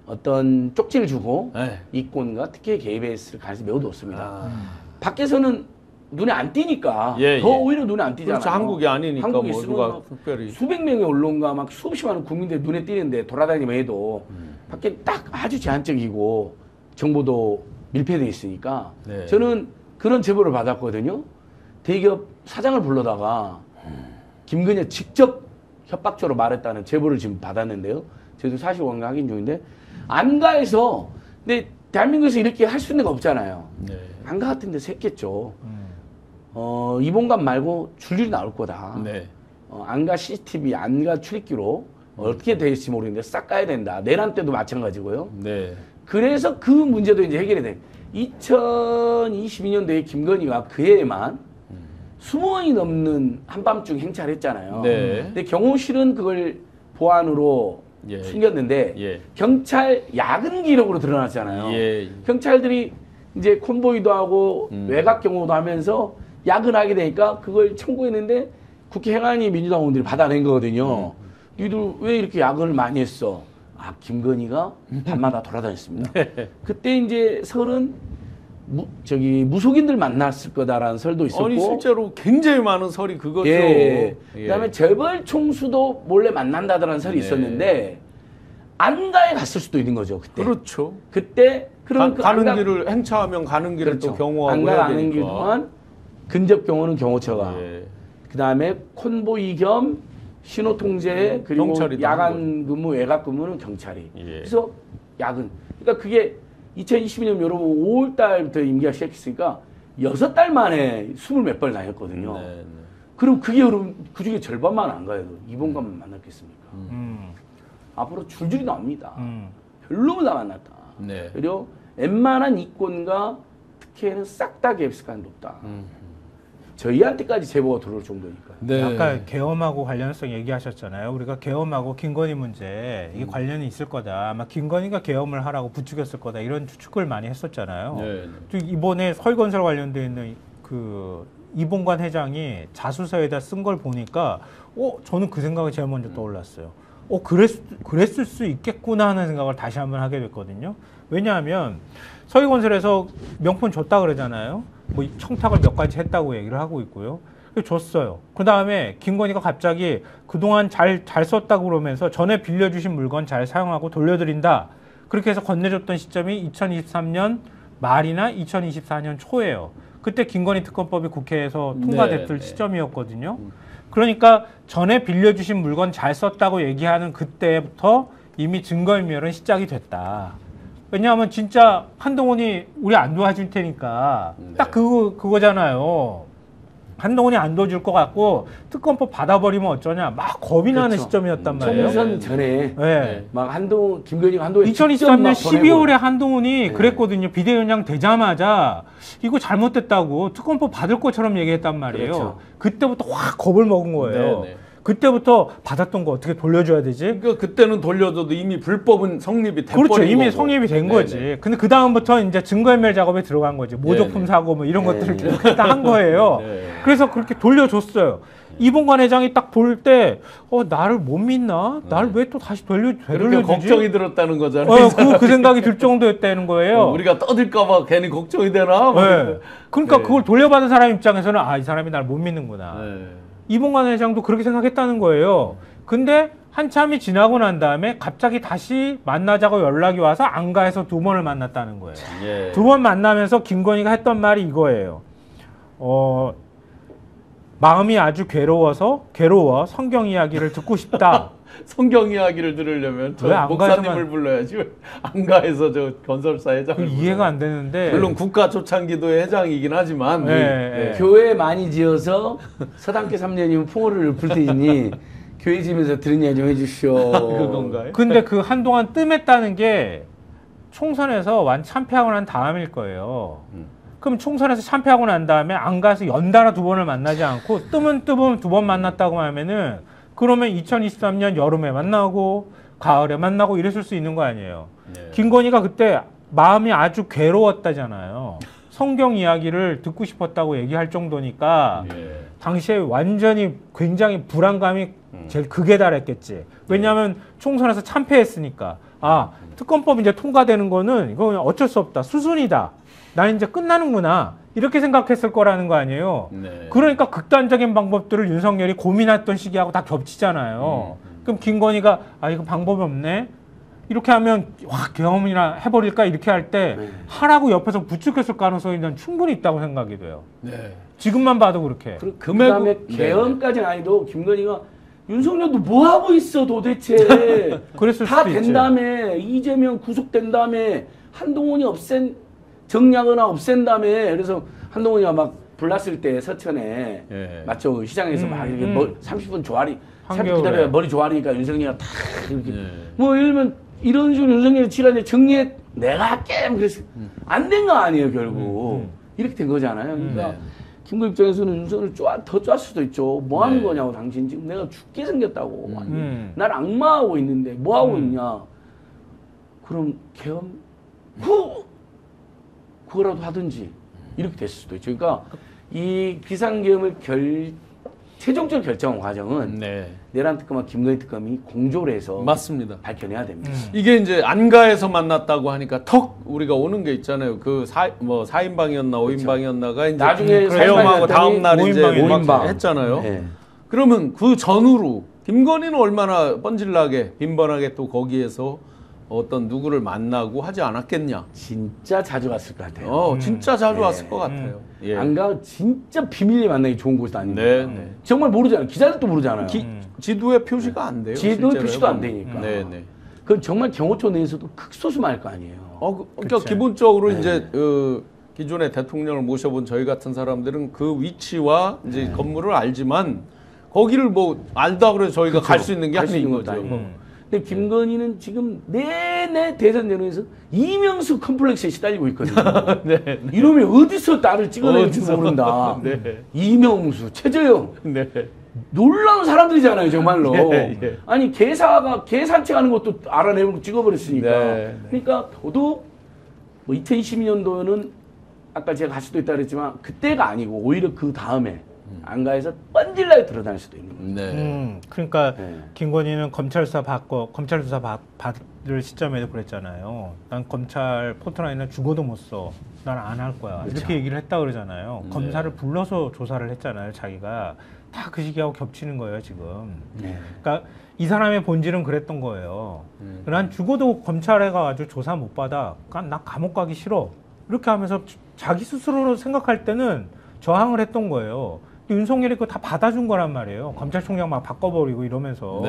어떤 쪽지를 주고 이권과 특혜 개입했을 가능성이 매우 높습니다. 밖에서는 눈에 안 띄니까 더 오히려 눈에 안 띄잖아요. 그렇죠. 한국이 아니니까 한국에 뭐 있으면 누가 특별히 수백 명의 언론과 막 수없이 많은 국민들 눈에 띄는데 돌아다니면 해도 밖에 딱 아주 제한적이고 정보도 밀폐되어 있으니까 저는 그런 제보를 받았거든요. 대기업 사장을 불러다가 김건희가 직접 협박조로 말했다는 제보를 지금 받았는데요. 저희도 사실관계 확인 중인데 안가에서 근데 대한민국에서 이렇게 할 수 있는 거 없잖아요. 안가 같은 데서 했겠죠. 이봉관 말고 줄줄이 나올 거다. 안가 CCTV, 안가 출입기로 어떻게 될지 모르겠는데 싹 까야 된다. 내란 때도 마찬가지고요. 그래서 그 문제도 이제 해결이 돼. 2022년도에 김건희가 그 해에만 20번이 넘는 한밤중 행차를 했잖아요. 근데 경호실은 그걸 보안으로 숨겼는데 경찰 야근 기록으로 드러났잖아요. 경찰들이 이제 콘보이도 하고 외곽 경호도 하면서 야근하게 되니까 그걸 청구했는데 국회 행안위 민주당 의원들이 받아낸 거거든요. 니들 왜 이렇게 야근을 많이 했어? 아, 김건희가 밤마다 돌아다녔습니다. 그때 이제 설은 무속인들 만났을 거다라는 설도 있었고. 아니 실제로 굉장히 많은 설이 그거죠. 그다음에 재벌 총수도 몰래 만난다라는 설이 있었는데 안가에 갔을 수도 있는 거죠. 그때. 그렇죠. 그때 그러면 가는 길을 행차하면 가는 길을 또 경호하고 안가 해야 가는 되니까. 길 동안 근접 경호는 경호처가. 그다음에 콘보이 겸 신호 통제 그리고 야간 근무, 외곽 근무는 경찰이. 그래서 야근. 그러니까 그게 2022년 여러분 5월 달부터 임기가 시작했으니까 6달 만에 20몇 번을 다녔거든요. 그럼 그게 여러분 그중에 절반만 안 가요. 이봉관만 만났겠습니까? 앞으로 줄줄이 나옵니다. 별로면 다 만났다. 그리고 웬만한 이권과 특혜는 싹 다 개입할 가능성이 높다. 저희한테까지 제보가 들어올 정도니까. 아까 계엄하고 관련성 얘기하셨잖아요. 우리가 계엄하고 김건희 문제 이게 관련이 있을 거다. 아마 김건희가 계엄을 하라고 부추겼을 거다. 이런 추측을 많이 했었잖아요. 또 이번에 서희건설 관련돼 있는 그 이봉관 회장이 자수서에다 쓴 걸 보니까 저는 그 생각이 제일 먼저 떠올랐어요. 그랬을 수 있겠구나 하는 생각을 다시 한번 하게 됐거든요. 왜냐하면 서희건설에서 명분 줬다 그러잖아요. 뭐 청탁을 몇 가지 했다고 얘기를 하고 있고요. 줬어요. 그 다음에 김건희가 갑자기 그동안 잘 썼다고 그러면서 전에 빌려주신 물건 잘 사용하고 돌려드린다. 그렇게 해서 건네줬던 시점이 2023년 말이나 2024년 초예요. 그때 김건희 특검법이 국회에서 통과됐을 시점이었거든요. 그러니까 전에 빌려주신 물건 잘 썼다고 얘기하는 그때부터 이미 증거인멸은 시작이 됐다. 왜냐하면 진짜 한동훈이 우리 안 도와줄 테니까 딱 그거잖아요. 한동훈이 안 도와줄 것 같고 특검법 받아버리면 어쩌냐 막 겁이 나는 시점이었단 말이에요. 총선 전에 막 김건희가 한동훈 2023년 12월에 한동훈이 그랬거든요. 비대위원장 되자마자 이거 잘못됐다고 특검법 받을 것처럼 얘기했단 말이에요. 그때부터 확 겁을 먹은 거예요. 그때부터 받았던 거 어떻게 돌려줘야 되지? 그러니까 그때는 돌려줘도 이미 불법은 성립이 된 그렇죠. 이미 거고. 성립이 된 네네. 거지. 근데 그 다음부터 이제 증거인멸 작업에 들어간 거지. 모조품 네네. 사고 뭐 이런 것들을 계속 다 한 거예요. 네. 그래서 그렇게 돌려줬어요. 이봉관 회장이 딱 볼 때, 나를 못 믿나? 나를 왜 또 다시 그렇게 되돌려주지? 걱정이 들었다는 거잖아요. 그 생각이 들 정도였다는 거예요. 우리가 떠들까봐 괜히 걱정이 되나? 네. 그러니까 네. 그걸 돌려받은 사람 입장에서는 이 사람이 나를 못 믿는구나. 네. 이봉관 회장도 그렇게 생각했다는 거예요. 근데 한참이 지나고 난 다음에 갑자기 다시 만나자고 연락이 와서 안가에서 2번을 만났다는 거예요. 예. 2번 만나면서 김건희가 했던 말이 이거예요. 마음이 아주 괴로워 성경 이야기를 듣고 싶다. 성경 이야기를 들으려면 저 목사님을 불러야지. 왜 안가에서 저 건설사 회장을 이해가 안 되는데. 물론 국가초창기도의 회장이긴 하지만 네. 교회 많이 지어서 서당계 3년이면 풍어를 불 테니 교회 지면서 들은 이야기 좀 해주시오. 그건가요? 근데 그 한동안 뜸했다는 게 총선에서 참패하고 난 다음일 거예요. 그럼 총선에서 참패하고 난 다음에 안가에서 연달아 2번을 만나지 않고 뜸은 2번 만났다고 하면은 그러면 2023년 여름에 만나고 가을에 만나고 이랬을 수 있는 거 아니에요. 네. 김건희가 그때 마음이 아주 괴로웠다잖아요. 성경 이야기를 듣고 싶었다고 얘기할 정도니까 당시에 완전히 굉장히 불안감이 제일 극에 달했겠지. 왜냐하면 총선에서 참패했으니까 특검법 이제 통과되는 거는 이거 그냥 어쩔 수 없다. 수순이다. 나는 이제 끝나는구나. 이렇게 생각했을 거라는 거 아니에요. 네. 그러니까 극단적인 방법들을 윤석열이 고민했던 시기하고 다 겹치잖아요. 그럼 김건희가 이거 방법이 없네. 이렇게 하면 계엄이나 해버릴까 이렇게 할 때 하라고 옆에서 부추겼을 가능성이 난 충분히 있다고 생각이 돼요. 네. 지금만 봐도 그렇게. 그다음에 계엄까지는 아니도 김건희가 윤석열도 뭐 하고 있어 도대체. 다 된 다음에 이재명 구속된 다음에 한동훈이 정략은하 없앤 다음에 그래서 한동훈이가 막 불났을 때 서천에 맞죠 시장에서 막 이렇게 30분 조아리 30분 기다려야 머리 조아리니까 윤석열이가 다 이렇게 뭐 예를 들면 이런 식으로 윤석열이 지랄에 정리해 내가 할게 그래서 안 된 거 아니에요 결국 이렇게 된 거잖아요. 그러니까 김구 입장에서는 윤석열을 더 쪼았을 수도 있죠. 뭐 하는 거냐고 당신 지금 내가 죽게 생겼다고 날 악마하고 있는데 뭐 하고 있냐. 그럼 계엄 그거라도 하든지 이렇게 됐을 수도 있죠. 그러니까 이 비상계엄을 최종적으로 결정한 과정은 내란 특검과 김건희 특검이 공조를 해서 맞습니다. 밝혀내야 됩니다. 이게 이제 안가에서 만났다고 하니까 턱 우리가 오는 게 있잖아요. 그 4인방이었나 5인방이었나가 이제 나중에 계엄하고 다음 날 이제 5인방 했잖아요. 네. 그러면 그 전후로 김건희는 얼마나 뻔질나게 빈번하게 또 거기에서 어떤 누구를 만나고 하지 않았겠냐. 진짜 자주 왔을 것 같아요. 진짜 자주 왔을 것 같아요. 안가 진짜 비밀리 만나기 좋은 곳이 아닙니다. 정말 모르잖아요. 기자들도 모르잖아요. 지도에 표시가 안 돼요. 지도에 표시도 안 되니까. 그건 정말 경호처 내에서도 극소수만일 거 아니에요. 그러니까 그치. 기본적으로 이제 기존의 대통령을 모셔본 저희 같은 사람들은 그 위치와 이제 건물을 알지만 거기를 뭐 알다 그래서 저희가 갈 수 있는 게 아닌 거죠. 근데 김건희는 지금 내내 대선 내놓에서 이명수 컴플렉스에 시달리고 있거든요. 이러면 어디서 나를 찍어내는지 모른다. 이명수, 최재형. 놀라운 사람들이잖아요, 정말로. 아니 개 산책하는 것도 알아내고 찍어버렸으니까. 그러니까 더더욱 뭐 2022년도는 아까 제가 갈 수도 있다 그랬지만 그때가 아니고 오히려 그 다음에 안가에서 뻔질나게 드러날 수도 있는 거예요. 그러니까 김건희는 검찰 수사 받을 시점에도 그랬잖아요. 난 검찰 포트라인은 죽어도 못 써. 난 안 할 거야. 그렇죠. 이렇게 얘기를 했다 그러잖아요. 검사를 불러서 조사를 했잖아요. 자기가 다 그 시기하고 겹치는 거예요 지금. 그러니까 이 사람의 본질은 그랬던 거예요. 난 죽어도 검찰에 가가지고 조사 못 받아. 나 감옥 가기 싫어. 이렇게 하면서 자기 스스로 생각할 때는 저항을 했던 거예요. 윤석열이 그거 다 받아준 거란 말이에요. 검찰총장 막 바꿔버리고 이러면서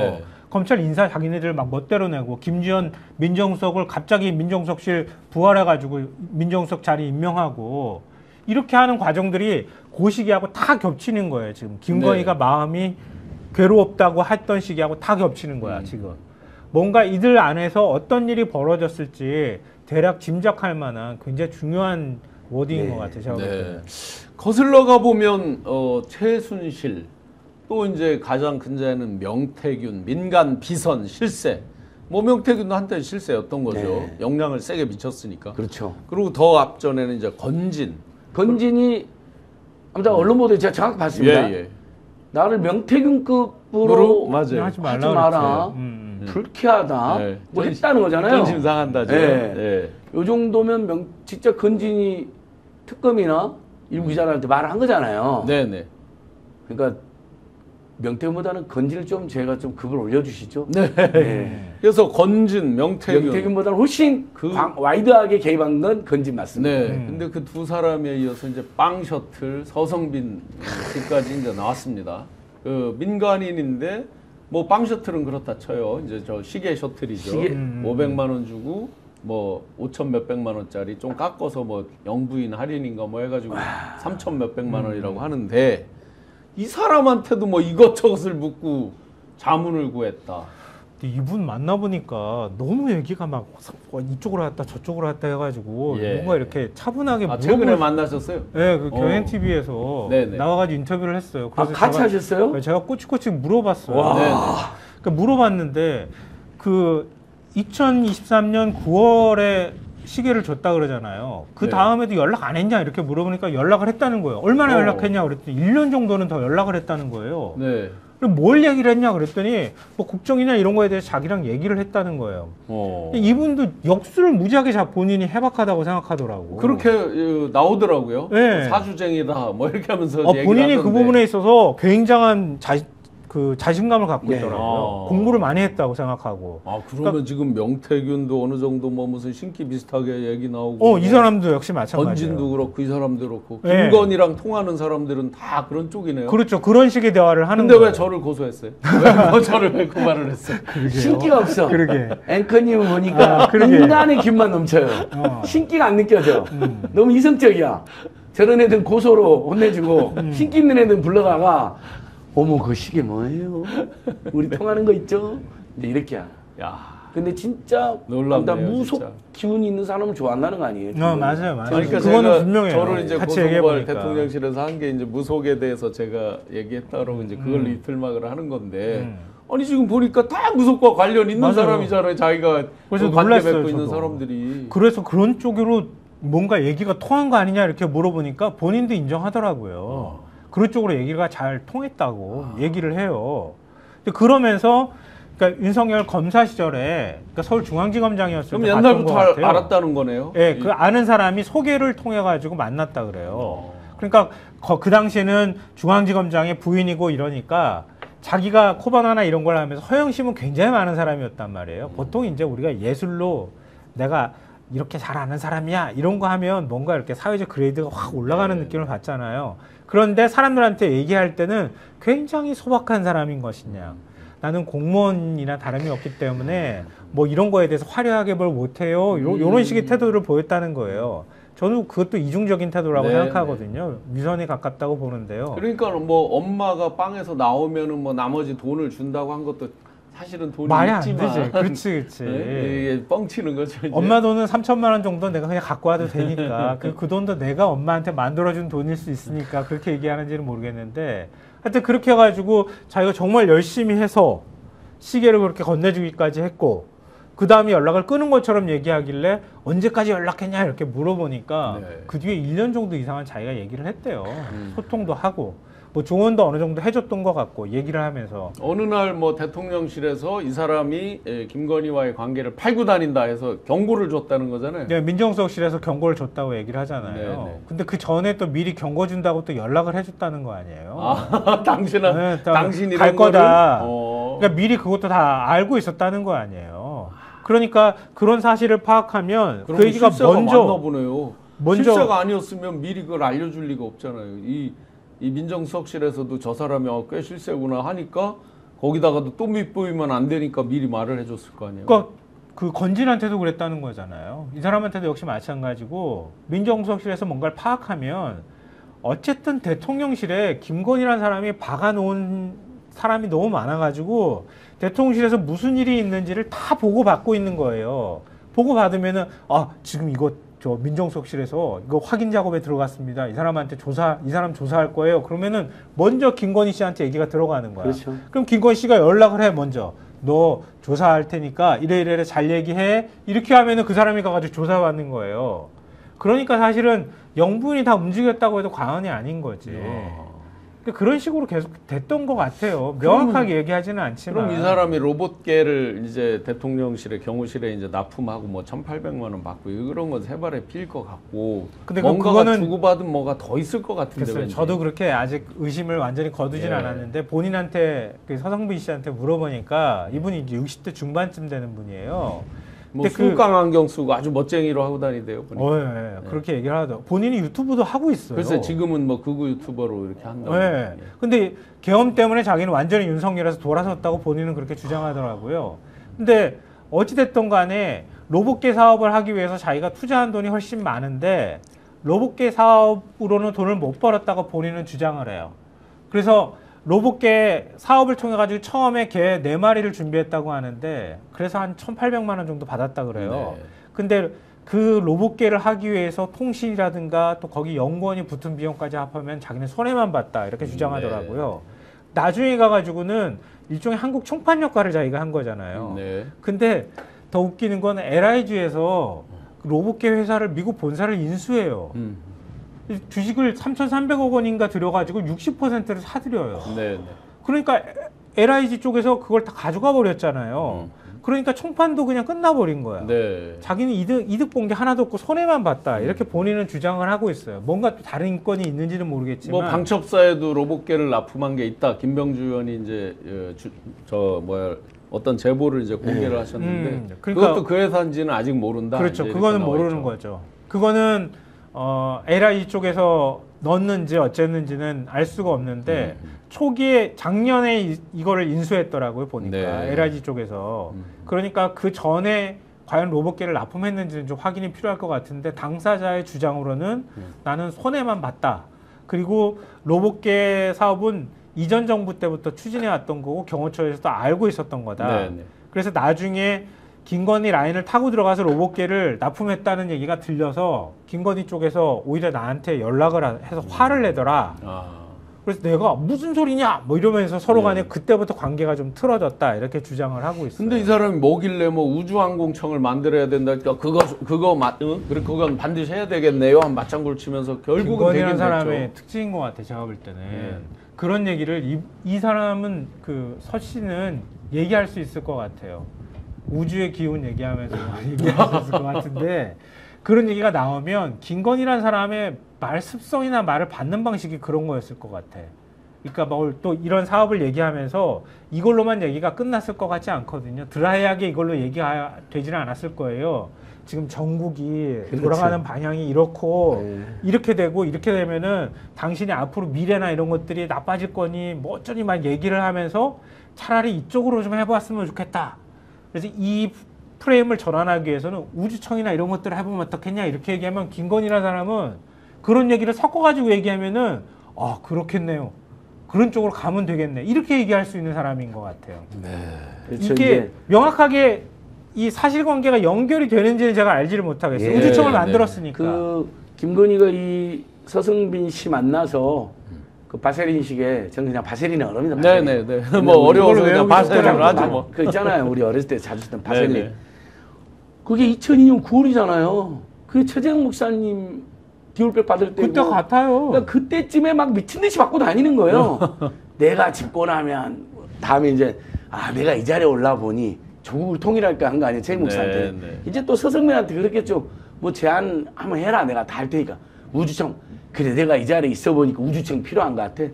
검찰 인사 자기네들 막 멋대로 내고 김지현 민정수석을 갑자기 민정수석실 부활해가지고 민정수석 자리 임명하고 이렇게 하는 과정들이 그 시기하고 다 겹치는 거예요. 지금 김건희가 마음이 괴롭다고 했던 시기하고 다 겹치는 거야 지금. 뭔가 이들 안에서 어떤 일이 벌어졌을지 대략 짐작할 만한 굉장히 중요한 워딩인 것 같아요. 제가 볼 때는. 거슬러 가보면 최순실 또 이제 가장 큰 자는 명태균, 민간 비선 실세. 뭐 명태균도 한때 실세였던 거죠. 네. 영향을 세게 미쳤으니까. 그렇죠. 그리고 더 앞전에는 이제 건진이 아무튼 언론 보도에 제가 정확히 봤습니다. 예, 예. 나를 명태균급으로 맞아요. 하지 마라. 불쾌하다. 네. 뭐 했다는 거잖아요. 전심 상한다죠. 네. 네. 요 정도면 진짜 건진이 특검이나 일부 기자들한테 말을 한 거잖아요. 네네. 그러니까 명태균보다는 건진을 좀 제가 좀 급을 올려주시죠. 네. 네. 그래서 명태균보다는 훨씬 와이드하게 개입한 건 건진 맞습니다. 네. 근데 그 두 사람에 이어서 이제 빵 셔틀 서성빈 씨까지 이제 나왔습니다. 그 민간인인데 뭐 빵 셔틀은 그렇다 쳐요. 이제 저 시계 셔틀이죠. 500만 원 주고 뭐 5천 몇백만 원짜리 좀 깎아서 뭐 영부인 할인인가 뭐 해가지고 3천 몇백만 원이라고 하는데 이 사람한테도 뭐 이것저것을 묻고 자문을 구했다. 이분 만나보니까 너무 얘기가 막 이쪽으로 갔다 저쪽으로 갔다 해가지고 예. 뭔가 이렇게 차분하게 최근에 만나셨어요? 네, 그 경향TV에서 나와가지고 인터뷰를 했어요. 그래서 같이 하셨어요? 제가 꼬치꼬치 물어봤어요. 그러니까 물어봤는데 그 2023년 9월에 시계를 줬다 그러잖아요. 그 다음에도 연락 안 했냐 이렇게 물어보니까 연락을 했다는 거예요. 얼마나 연락했냐 그랬더니 1년 정도는 더 연락을 했다는 거예요. 네. 그럼 뭘 얘기를 했냐 그랬더니 뭐 국정이나 이런 거에 대해서 자기랑 얘기를 했다는 거예요. 이분도 역수를 무지하게 본인이 해박하다고 생각하더라고. 그렇게 나오더라고요. 네. 사주쟁이다 뭐 이렇게 하면서 본인이 그 부분에 있어서 굉장한 자신감을 갖고 있더라고요. 공부를 많이 했다고 생각하고. 그러면 그러니까, 지금 명태균도 어느 정도 뭐 무슨 신기 비슷하게 얘기 나오고. 이 사람도 역시 마찬가지예요. 건진도 그렇고 이 사람도 그렇고. 김건희랑 통하는 사람들은 다 그런 쪽이네요. 그렇죠. 그런 식의 대화를 하는 근데 왜 저를 고소했어요? 왜 저를 왜 고발을 했어요? 신기가 없어. 그러게. 앵커님을 보니까 인간의 균만 넘쳐요. 신기가 안 느껴져. 너무 이성적이야. 저런 애들 고소로 혼내주고 신기 있는 애들 불러다가 어머 그 시계 뭐예요? 우리 통하는 거 있죠? 이제 이렇게야. 근데 진짜 놀랍네요. 무속 진짜. 기운이 있는 사람을 좋아한다는 거 아니에요? 맞아요. 그러니까 그거는 분명해요. 저를 이제 고소고발 대통령실에서 한 게 이제 무속에 대해서 제가 얘기했다고 이제 그걸 이틀막을 하는 건데 아니 지금 보니까 다 무속과 관련 있는 사람이잖아요. 자기가 관계 맺고 있는 사람들이. 그래서 그런 쪽으로 뭔가 얘기가 통한 거 아니냐 이렇게 물어보니까 본인도 인정하더라고요. 그런 쪽으로 얘기가 잘 통했다고 얘기를 해요. 그러면서 그러니까 윤석열 검사 시절에 그러니까 서울중앙지검장이었을 때 그럼 옛날부터 알았다는 거네요. 네, 그 아는 사람이 소개를 통해 가지고 만났다 그래요. 그러니까 그 당시에는 중앙지검장의 부인이고 이러니까 자기가 코바나나 이런 걸 하면서 허영심은 굉장히 많은 사람이었단 말이에요. 보통 이제 우리가 예술로 내가 이렇게 잘 아는 사람이야 이런 거 하면 뭔가 이렇게 사회적 그레이드가 확 올라가는 느낌을 받잖아요. 그런데 사람들한테 얘기할 때는 굉장히 소박한 사람인 것이냐. 나는 공무원이나 다름이 없기 때문에 뭐 이런 거에 대해서 화려하게 뭘 못해요. 이런 식의 태도를 보였다는 거예요. 저는 그것도 이중적인 태도라고 생각하거든요. 위선에 가깝다고 보는데요. 그러니까 뭐 엄마가 빵에서 나오면은 뭐 나머지 돈을 준다고 한 것도 사실은 돈이 말이 있지만 안 되지. 그렇지. 이게 뻥치는 거죠. 이제. 엄마 돈은 3천만 원 정도 내가 그냥 갖고 와도 되니까 그 돈도 내가 엄마한테 만들어준 돈일 수 있으니까 그렇게 얘기하는지는 모르겠는데 하여튼 그렇게 해가지고 자기가 정말 열심히 해서 시계를 그렇게 건네주기까지 했고 그 다음에 연락을 끊은 것처럼 얘기하길래 언제까지 연락했냐 이렇게 물어보니까 그 뒤에 1년 정도 이상은 자기가 얘기를 했대요. 소통도 하고 뭐 조언도 어느 정도 해줬던 것 같고 얘기를 하면서 어느 날 뭐 대통령실에서 이 사람이 김건희와의 관계를 팔고 다닌다 해서 경고를 줬다는 거잖아요. 네, 민정수석실에서 경고를 줬다고 얘기를 하잖아요. 네네. 근데 그 전에 또 미리 경고 준다고 또 연락을 해줬다는 거 아니에요? 당신이 갈 거다. 그러니까 미리 그것도 다 알고 있었다는 거 아니에요. 그러니까 그런 사실을 파악하면 그 얘기가 먼저 실세가 아니었으면 미리 그걸 알려줄 리가 없잖아요. 이 민정수석실에서도 저 사람이 꽤 실세구나 하니까 거기다가도 또 밑보이면 안 되니까 미리 말을 해줬을 거 아니에요. 그러니까 그 건진한테도 그랬다는 거잖아요. 이 사람한테도 역시 마찬가지고 민정수석실에서 뭔가를 파악하면 어쨌든 대통령실에 김건희라는 사람이 박아놓은 사람이 너무 많아가지고 대통령실에서 무슨 일이 있는지를 다 보고받고 있는 거예요. 보고받으면은 지금 이거 저 민정수석실에서 이거 확인 작업에 들어갔습니다. 이 사람 조사할 거예요. 그러면은 먼저 김건희 씨한테 얘기가 들어가는 거야. 그렇죠. 그럼 김건희 씨가 연락을 해 먼저. 너 조사할 테니까 이래 잘 얘기해. 이렇게 하면은 그 사람이 가가지고 조사받는 거예요. 그러니까 사실은 영부인이 다 움직였다고 해도 과언이 아닌 거지. 그러니까 그런 식으로 계속 됐던 것 같아요. 명확하게 얘기하지는 않지만. 그럼 이 사람이 로봇계를 이제 대통령실에 경호실에 이제 납품하고 뭐 1,800만 원 받고 이런 건 세 발에 필 것 같고. 근데 뭔가가 그거는 주고받은 뭐가 더 있을 것 같은데. 글쎄요. 저도 그렇게 아직 의심을 완전히 거두진 않았는데 본인한테 그 서성빈 씨한테 물어보니까 이분이 이제 60대 중반쯤 되는 분이에요. 뭐 수강 안경 쓰고 아주 멋쟁이로 하고 다니대요. 네. 그렇게 얘기를 하더라고요. 본인이 유튜브도 하고 있어요. 글쎄 지금은 뭐 극우 유튜버로 이렇게 한다고. 네. 근데 계엄 때문에 자기는 완전히 윤석열에서 돌아섰다고 본인은 그렇게 주장하더라고요. 근데 어찌됐든 간에 로봇계 사업을 하기 위해서 자기가 투자한 돈이 훨씬 많은데 로봇계 사업으로는 돈을 못 벌었다고 본인은 주장을 해요. 그래서 로봇계 사업을 통해 가지고 처음에 개 4마리를 준비했다고 하는데 그래서 한 1,800만 원 정도 받았다 그래요. 네. 근데 그 로봇계를 하기 위해서 통신이라든가 또 거기 연구원이 붙은 비용까지 합하면 자기는 손해만 봤다 이렇게 주장하더라고요. 네. 나중에 가가지고는 일종의 한국 총판 역할을 자기가 한 거잖아요. 네. 근데 더 웃기는 건 LIG에서 로봇계 회사를 미국 본사를 인수해요. 주식을 3,300억 원인가 들여가지고 60%를 사들여요. 네. 그러니까 LIG 쪽에서 그걸 다 가져가 버렸잖아요. 그러니까 총판도 그냥 끝나버린 거야. 네. 자기는 이득 본 게 하나도 없고 손해만 봤다. 이렇게 본인은 주장을 하고 있어요. 뭔가 또 다른 인권이 있는지는 모르겠지만. 뭐 방첩사에도 로봇계를 납품한 게 있다. 김병주 의원이 이제 어떤 제보를 이제 공개를 하셨는데 그러니까, 그것도 그 회사인지는 아직 모른다. 그렇죠. 그거는 모르는 거죠. 그거는 LIG 쪽에서 넣었는지 어쨌는지는 알 수가 없는데 초기에 작년에 이거를 인수했더라고요. 보니까 네. LIG 쪽에서. 그러니까 그 전에 과연 로봇계를 납품했는지는 좀 확인이 필요할 것 같은데 당사자의 주장으로는 나는 손해만 봤다. 그리고 로봇계 사업은 이전 정부 때부터 추진해 왔던 거고 경호처에서도 알고 있었던 거다. 네네. 그래서 나중에 김건희 라인을 타고 들어가서 로봇계를 납품했다는 얘기가 들려서 김건희 쪽에서 오히려 나한테 연락을 해서 화를 내더라. 그래서 내가 무슨 소리냐 뭐 이러면서 서로 간에 그때부터 관계가 좀 틀어졌다 이렇게 주장을 하고 있어요. 근데 이 사람이 뭐길래 뭐 우주항공청을 만들어야 된다. 그건 반드시 해야 되겠네요. 한 맞장구를 치면서 결국은 되긴 됐죠. 사람의 특징인 것 같아. 제가 볼 때는 그런 얘기를 이 사람은 그 서 씨는 얘기할 수 있을 것 같아요. 우주의 기운 얘기하면서 얘기할 수 있을 것 같은데 그런 얘기가 나오면 김건희라는 사람의 말 습성이나 말을 받는 방식이 그런 거였을 것 같아. 그러니까 뭐 또 이런 사업을 얘기하면서 이걸로만 얘기가 끝났을 것 같지 않거든요. 드라이하게 이걸로 얘기가 되지는 않았을 거예요. 지금 전국이 그렇죠. 돌아가는 방향이 이렇고 이렇게 되고 이렇게 되면은 당신이 앞으로 미래나 이런 것들이 나빠질 거니 뭐 어쩌니 막 얘기를 하면서 차라리 이쪽으로 좀 해봤으면 좋겠다. 그래서 이 프레임을 전환하기 위해서는 우주청이나 이런 것들을 해보면 어떻겠냐 이렇게 얘기하면 김건희라는 사람은 그런 얘기를 섞어가지고 얘기하면은 아 그렇겠네요. 그런 쪽으로 가면 되겠네. 이렇게 얘기할 수 있는 사람인 것 같아요. 네. 그렇죠, 이게 명확하게 이 사실관계가 연결이 되는지는 제가 알지를 못하겠어요. 예, 우주청을 만들었으니까. 그 김건희가 이 서성빈 씨 만나서 그 바세린식에 저는 그냥 바세린의 얼음이다. 네네네. 뭐 어려워서 그냥 바세린을 하죠. 뭐. 그 있잖아요. 우리 어렸을 때 자주 쓰던 바세린. 네네. 그게 2002년 9월이잖아요. 그 최재형 목사님 디올백 받을 때. 그때 같아요. 그러니까 그때쯤에 막 미친 듯이 받고 다니는 거예요. 내가 집고 나면 다음에 이제 내가 이 자리에 올라 보니 조국을 통일할까 한 거 아니에요. 최재형 목사한테. 네. 이제 또 서성민한테 그랬겠죠. 뭐 제안 한번 해라. 내가 다 할 테니까. 우주청. 그래 내가 이 자리에 있어 보니까 우주청 필요한 것 같아.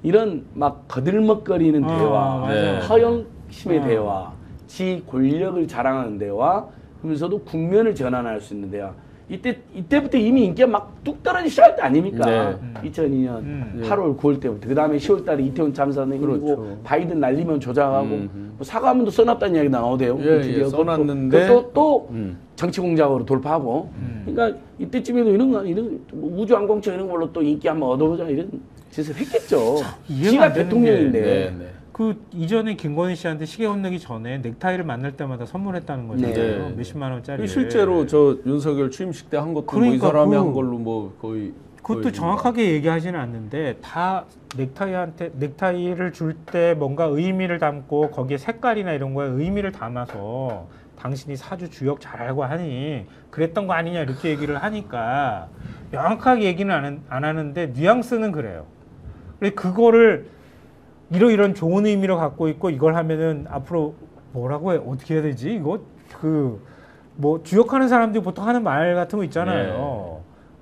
이런 막 거들먹거리는 대화, 허영심의 대화, 지 권력을 자랑하는 대화, 그러면서도 국면을 전환할 수 있는 대화. 이때부터 이미 인기가 막 뚝 떨어지기 시작할 때 아닙니까? 2002년 8월, 9월 때부터. 그 다음에 10월 달에 이태원 참사는 그렇죠. 그리고 바이든 날리면 조작하고 뭐 사과문도 써놨다는 이야기 나오대요. 예, 써놨는데 또 정치 공작으로 돌파하고. 그러니까 이때쯤에도 이런 우주항공청 이런 걸로 또 인기 한번 얻어보자 이런 짓을 했겠죠. 지가 대통령인데. 그 이전에 김건희 씨한테 시계 건네기 전에 넥타이를 만날 때마다 선물했다는 거잖아요. 네. 몇십만 원짜리. 실제로 저 윤석열 취임식 때 한 것도 그러니까 뭐 이 사람이 한 걸로 뭐 거의 그것도 정확하게 얘기하지는 않는데 다 넥타이를 줄 때 뭔가 의미를 담고 거기에 색깔이나 이런 거에 의미를 담아서 당신이 사주 주역 잘 알고 하니 그랬던 거 아니냐 이렇게 얘기를 하니까 명확하게 얘기는 안 하는데 뉘앙스는 그래요. 근데 그거를 이런 좋은 의미로 갖고 있고 이걸 하면은 앞으로 뭐라고 해 어떻게 해야 되지 이거 뭐 주역하는 사람들이 보통 하는 말 같은 거 있잖아요.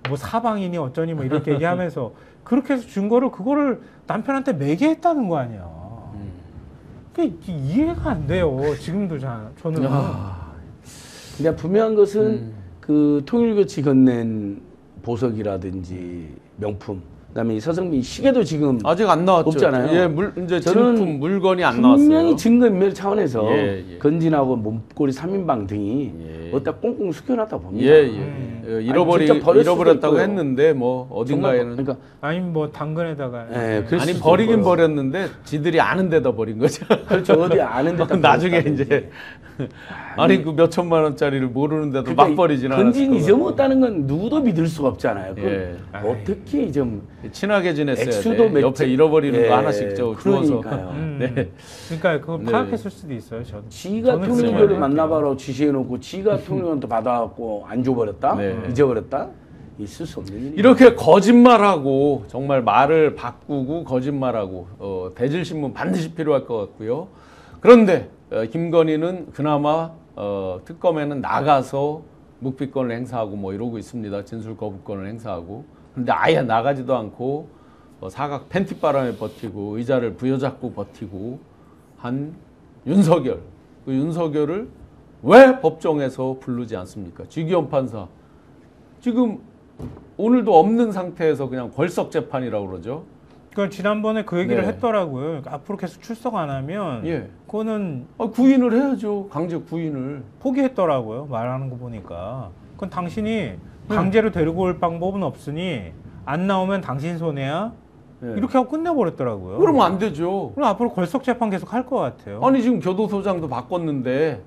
뭐 사방이니 어쩌니 뭐 이렇게 얘기하면서 그렇게 해서 준 거를 그거를 남편한테 매개했다는 거 아니야. 그게 이해가 안 돼요. 지금도 저는. 근데 분명한 것은 그 통일교치 건넨 보석이라든지 명품, 그다음에 이 서성민 시계도 지금 아직 안 나왔죠. 없잖아요. 예, 이제 진품 물건이 안 나왔어요. 분명히 증거인멸 차원에서 건진하고 몸꼬리 3인방 등이 어디다 꽁꽁 숙여놨다 봅니다. 잃어버렸다고 했는데 뭐 어딘가에는 그러니까 아니 뭐 당근에다가 아니 버리긴 버렸는데 지들이 아는 데다 버린 거죠. 그렇죠. 어디 아는 데다 나중에 이제 아니 그 몇 천만 원짜리를 모르는데도 그러니까 막 버리진 않았어요. 건진이 잊어먹었다는 건 누구도 믿을 수가 없잖아요. 어떻게 좀 친하게 지냈어야 돼. 옆에 잃어버리는 거 하나씩 주워서. 네. 그러니까 그걸 파악했을 수도 있어요. 지가 통일교를 만나봐라 지시해놓고 지가 통일교한테 받아갖고 안 줘버렸다? 잊어버렸다? 있을 수 없는 일이에요. 이렇게 거짓말하고 정말 말을 바꾸고 거짓말하고 대질신문 반드시 필요할 것 같고요. 그런데 김건희는 그나마 특검에는 나가서 묵비권을 행사하고 뭐 이러고 있습니다. 진술 거부권을 행사하고. 근데 아예 나가지도 않고 사각 팬티바람에 버티고 의자를 부여잡고 버티고 한 윤석열. 그 윤석열을 왜 법정에서 부르지 않습니까? 지기현 판사. 지금 오늘도 없는 상태에서 그냥 걸석 재판이라고 그러죠. 그러니까 지난번에 그 얘기를 했더라고요. 그러니까 앞으로 계속 출석 안 하면 그거는 구인을 해야죠. 강제 구인을. 포기했더라고요. 말하는 거 보니까. 그건 당신이 강제로 데리고 올 방법은 없으니 안 나오면 당신 손해야. 이렇게 하고 끝내버렸더라고요. 그러면 안 되죠. 그럼 앞으로 걸석 재판 계속 할 것 같아요. 아니 지금 교도소장도 바꿨는데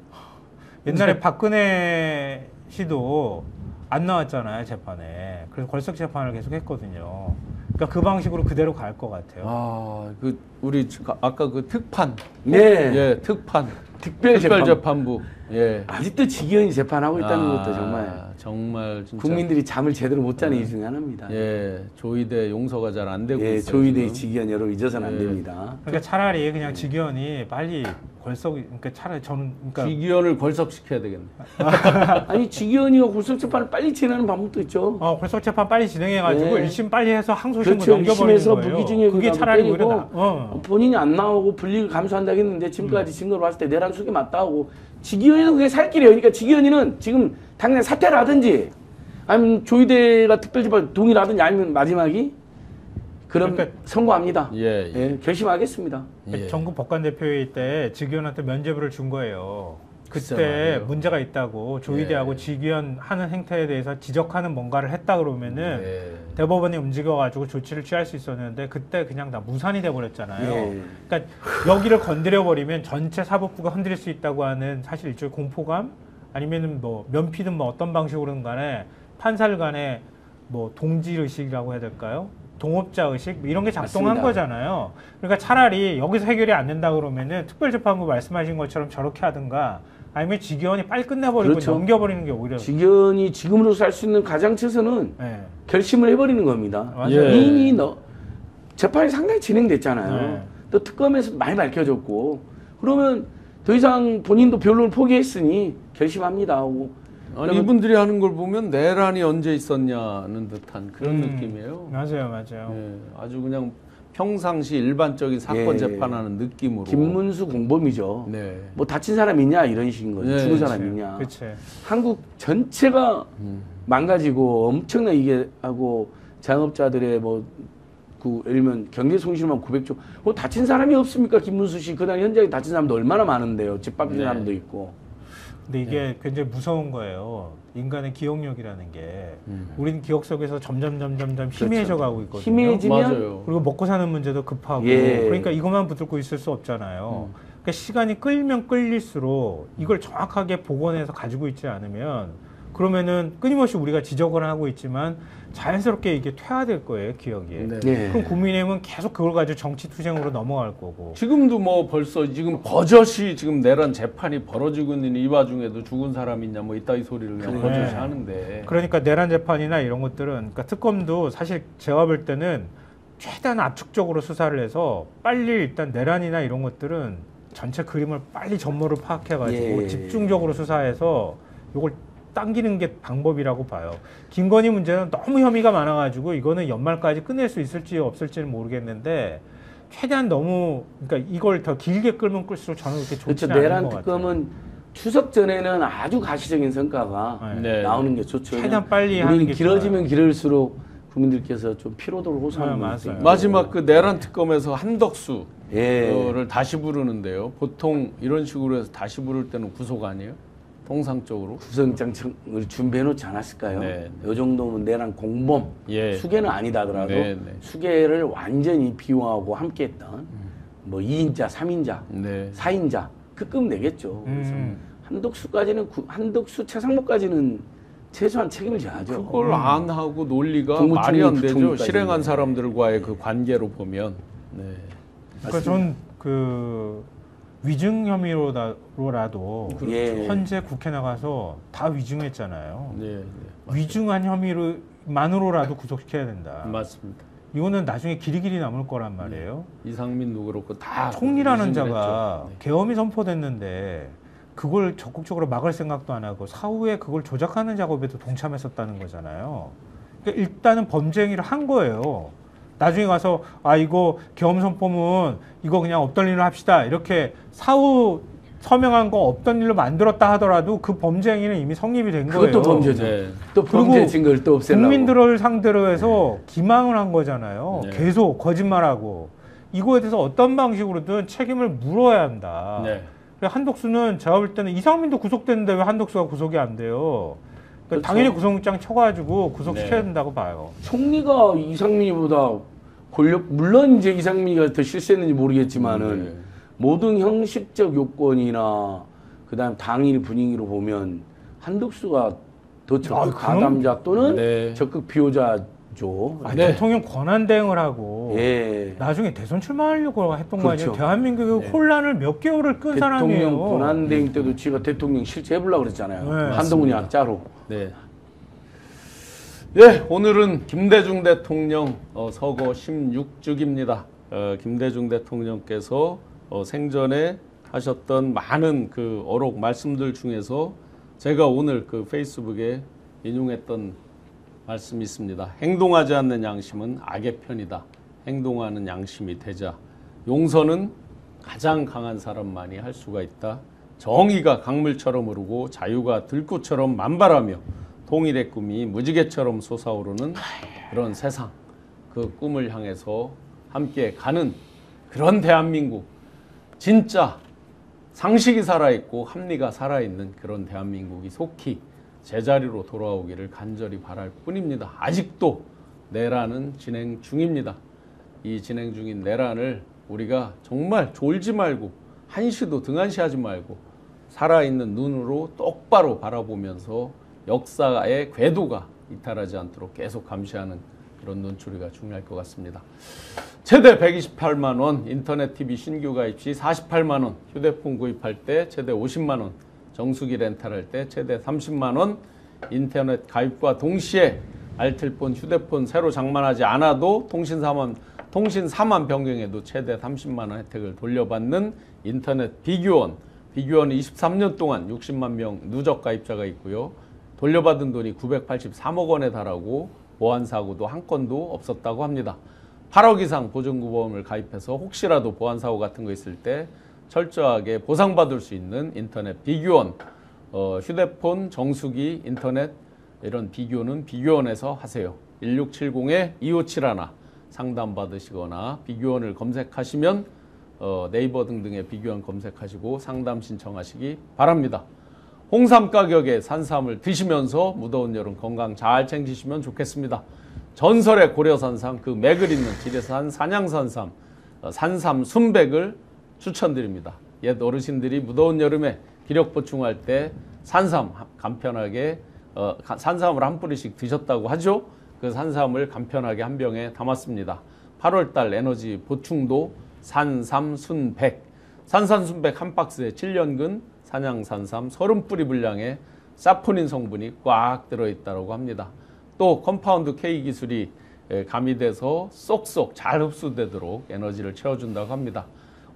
옛날에 박근혜 씨도 안 나왔잖아요, 재판에. 그래서 걸석 재판을 계속 했거든요. 그러니까 그 방식으로 그대로 갈 것 같아요. 우리 아까 그 특판. 특판. 특별재판부. 아직도 지기현이 재판하고 있다는 것도 정말 진짜 국민들이 잠을 제대로 못 자는 이유 중에 하나입니다. 조의대 용서가 잘 안 되고 있어요. 조의대 지기현 여러분 잊어서는 안 됩니다. 그러니까 차라리 그냥 지기현이 빨리 그러니까 차라리 저는 지기현을 걸석시켜야 되겠네. 아니 지기현이가 걸석 재판을 빨리 진행하는 방법도 있죠. 걸석 재판 빨리 진행해가지고 1심 빨리 해서 항소심으로 넘겨버리는 거예요. 무기징역 그게 차라리 오히려 본인이 안 나오고 불리익을 감수한다고 했는데 지금까지 증거를 봤을 때 내란 수기 맞다 하고 지기현이는 그게 살 길이에요. 그러니까 지기현이는 지금 당장 사퇴를 하든지 아니면 조의대가 특별재판 동의라든지 아니면 마지막이 그럼 선고합니다. 결심하겠습니다. 전국 법관대표회의 때 지기현한테 면죄부를 준 거예요. 그때 말이에요. 문제가 있다고 조의대하고 지기현 하는 행태에 대해서 지적하는 뭔가를 했다 그러면은 대법원이 움직여가지고 조치를 취할 수 있었는데 그때 그냥 다 무산이 돼버렸잖아요. 그러니까 여기를 건드려버리면 전체 사법부가 흔들릴 수 있다고 하는 사실 일종의 공포감 아니면은 뭐 면피든 뭐 어떤 방식으로든 간에 판사들 간에 뭐 동지의식이라고 해야 될까요? 동업자의식 이런 게 작동한 맞습니다. 거잖아요. 그러니까 차라리 여기서 해결이 안 된다 그러면은 특별재판부 말씀하신 것처럼 저렇게 하든가 아니면 지기현이 빨리 끝내버리고 넘겨버리는 게 오히려 지기현이 지금으로서 할 수 있는 가장 최선은 결심을 해버리는 겁니다. 이미 재판이 상당히 진행됐잖아요. 또 특검에서 많이 밝혀졌고 그러면 더 이상 본인도 변론을 포기했으니 결심합니다 하고 아니 이분들이 하는 걸 보면 내란이 언제 있었냐는 듯한 그런 느낌이에요. 맞아요. 아주 그냥 평상시 일반적인 사건 재판하는 느낌으로. 김문수 공범이죠. 뭐 다친 사람 있냐 이런 식인 거죠. 죽은 사람 있냐. 한국 전체가 망가지고 엄청나 이게 하고 자영업자들의 뭐 예를 들면 경제 손실만 900조. 뭐 다친 사람이 없습니까 김문수 씨? 그날 현장에 다친 사람도 얼마나 많은데요. 집 밟힌 사람도 있고. 근데 이게 굉장히 무서운 거예요. 인간의 기억력이라는 게 우리는 기억 속에서 점점 희미해져 가고 있거든요. 희미해지면 맞아요. 그리고 먹고 사는 문제도 급하고 그러니까 이것만 붙들고 있을 수 없잖아요. 그러니까 시간이 끌면 끌릴수록 이걸 정확하게 복원해서 가지고 있지 않으면 그러면은 끊임없이 우리가 지적을 하고 있지만 자연스럽게 이게 퇴화될 거예요, 기억이. 그럼 국민의힘은 계속 그걸 가지고 정치 투쟁으로 넘어갈 거고. 지금도 뭐 벌써 지금 버젓이 지금 내란 재판이 벌어지고 있는 이 와중에도 죽은 사람 있냐 뭐 이따위 소리를 그냥 버젓이 하는데. 그러니까 내란 재판이나 이런 것들은 그러니까 특검도 사실 제가 볼 때는 최대한 압축적으로 수사를 해서 빨리 일단 내란이나 이런 것들은 전체 그림을 빨리 전모를 파악해가지고 집중적으로 수사해서 이걸 당기는 게 방법이라고 봐요. 김건희 문제는 너무 혐의가 많아가지고 이거는 연말까지 끝낼 수 있을지 없을지는 모르겠는데 최대한 너무 그러니까 이걸 더 길게 끌면 끌수록 저는 그렇게 좋지 않은 것 같아요. 내란 특검은 추석 전에는 아주 가시적인 성과가 나오는 게 좋죠. 최대한 빨리 하는 게 길어지면 길을수록 국민들께서 좀 피로도를 호소하는 맞아요. 마지막 그 내란 특검에서 한덕수를 다시 부르는데요. 보통 이런 식으로 해서 다시 부를 때는 구속 아니에요? 통상적으로 구속영장을 준비해 놓지 않았을까요? 이 정도면 내란 공범, 수괴는 아니다 하더라도 수괴를 완전히 비호하고 함께했던 뭐 2인자, 3인자, 4인자 그 급 내겠죠. 그래서 한덕수 최상목까지는 최소한 책임을 져야죠. 그걸 안 하고 논리가 말이 안 되죠. 실행한 사람들과의 그 관계로 보면. 그러니까 전 그 위증 혐의로라도 현재 국회 나가서 다 위증했잖아요. 위증한 혐의만으로라도 구속시켜야 된다. 맞습니다. 이거는 나중에 길이길이 남을 거란 말이에요. 이상민도 그렇고 다 총리라는 자가 계엄이 선포됐는데 그걸 적극적으로 막을 생각도 안 하고 사후에 그걸 조작하는 작업에도 동참했었다는 거잖아요. 그러니까 일단은 범죄 행위를 한 거예요. 나중에 가서 이거 계엄 선포문 이거 그냥 없던 일로 합시다 이렇게 사후 서명한 거 없던 일로 만들었다 하더라도 그 범죄 행위는 이미 성립이 된 거예요. 그것도 범죄죠. 또 범죄 증거를 또 없애려고. 국민들을 상대로 해서 기망을 한 거잖아요. 계속 거짓말하고 이거에 대해서 어떤 방식으로든 책임을 물어야 한다. 한덕수는 제가 볼 때는 이상민도 구속됐는데 왜 한덕수가 구속이 안 돼요? 그러니까 당연히 구속영장 쳐가지고 구속시켜야 된다고 봐요. 총리가 이상민보다 물론 이제 이상민이가 더 실수했는지 모르겠지만은 모든 형식적 요건이나 그다음 당일 분위기로 보면 한덕수가 더 적극 가담자 또는 적극 비호자죠. 대통령 권한 대행을 하고 나중에 대선 출마하려고 했던 거 아니에요? 대한민국의 혼란을 몇 개월을 끈 사람이에요. 대통령 권한 대행 때도 지가 대통령 실제 해보려고 그랬잖아요. 한동훈이 약자로. 오늘은 김대중 대통령 서거 16주기입니다. 김대중 대통령께서 생전에 하셨던 많은 그 어록 말씀들 중에서 제가 오늘 그 페이스북에 인용했던 말씀이 있습니다. 행동하지 않는 양심은 악의 편이다. 행동하는 양심이 되자. 용서는 가장 강한 사람만이 할 수가 있다. 정의가 강물처럼 흐르고 자유가 들꽃처럼 만발하며 통일의 꿈이 무지개처럼 솟아오르는 그런 세상, 그 꿈을 향해서 함께 가는 그런 대한민국, 진짜 상식이 살아있고 합리가 살아있는 그런 대한민국이 속히 제자리로 돌아오기를 간절히 바랄 뿐입니다. 아직도 내란은 진행 중입니다. 이 진행 중인 내란을 우리가 정말 졸지 말고 한시도 등한시하지 말고 살아있는 눈으로 똑바로 바라보면서 역사의 궤도가 이탈하지 않도록 계속 감시하는 그런 눈초리가 중요할 것 같습니다. 최대 128만 원 인터넷 TV 신규 가입 시 48만 원, 휴대폰 구입할 때 최대 50만 원, 정수기 렌탈할 때 최대 30만 원, 인터넷 가입과 동시에 알뜰폰, 휴대폰 새로 장만하지 않아도 통신사만 변경해도 최대 30만 원 혜택을 돌려받는 인터넷 비교원. 비교원은 23년 동안 60만 명 누적 가입자가 있고요. 돌려받은 돈이 983억 원에 달하고 보안사고도 한 건도 없었다고 합니다. 8억 이상 보증보험을 가입해서 혹시라도 보안사고 같은 거 있을 때 철저하게 보상받을 수 있는 인터넷 비교원. 휴대폰, 정수기, 인터넷 이런 비교는 비교원에서 하세요. 1670-2571 상담받으시거나 비교원을 검색하시면 네이버 등등의 비교원 검색하시고 상담 신청하시기 바랍니다. 홍삼 가격에 산삼을 드시면서 무더운 여름 건강 잘 챙기시면 좋겠습니다. 전설의 고려산삼 그 맥을 잇는 지리산 산양산삼 산삼 순백을 추천드립니다. 옛 어르신들이 무더운 여름에 기력 보충할 때 산삼 간편하게 산삼을 한 뿌리씩 드셨다고 하죠. 그 산삼을 간편하게 한 병에 담았습니다. 8월달 에너지 보충도 산삼 순백 산삼 순백 한 박스에 7년근 산양산삼 30뿌리 분량의 사포닌 성분이 꽉 들어있다고 합니다. 또 컴파운드 K 기술이 가미돼서 쏙쏙 잘 흡수되도록 에너지를 채워준다고 합니다.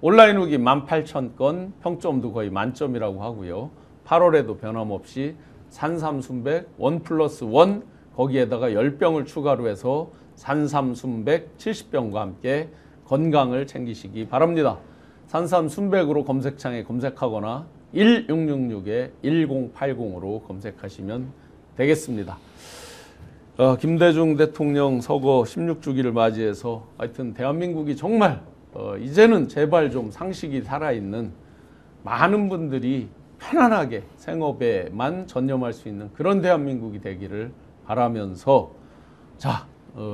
온라인 후기 18,000건, 평점도 거의 만점이라고 하고요. 8월에도 변함없이 산삼순백 1+1 거기에다가 10병을 추가로 해서 산삼순백 70병과 함께 건강을 챙기시기 바랍니다. 산삼순백으로 검색창에 검색하거나 1666-1080으로 검색하시면 되겠습니다. 김대중 대통령 서거 16주기를 맞이해서 하여튼 대한민국이 정말 이제는 제발 좀 상식이 살아있는 많은 분들이 편안하게 생업에만 전념할 수 있는 그런 대한민국이 되기를 바라면서 자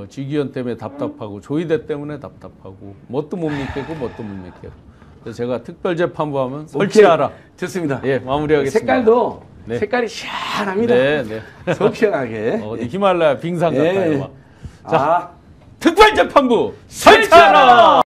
지기현 때문에 답답하고 조이대 때문에 답답하고 뭣도 못 믿겠고 뭣도 못 믿겠고 그래서 제가 특별재판부 하면 설치하라. 좋습니다. 예, 마무리하겠습니다. 색깔도 네. 색깔이 시원합니다. 네, 네. 속 시원하게. 어디 히말라야 빙산 같아요. 네. 자, 특별재판부 설치하라!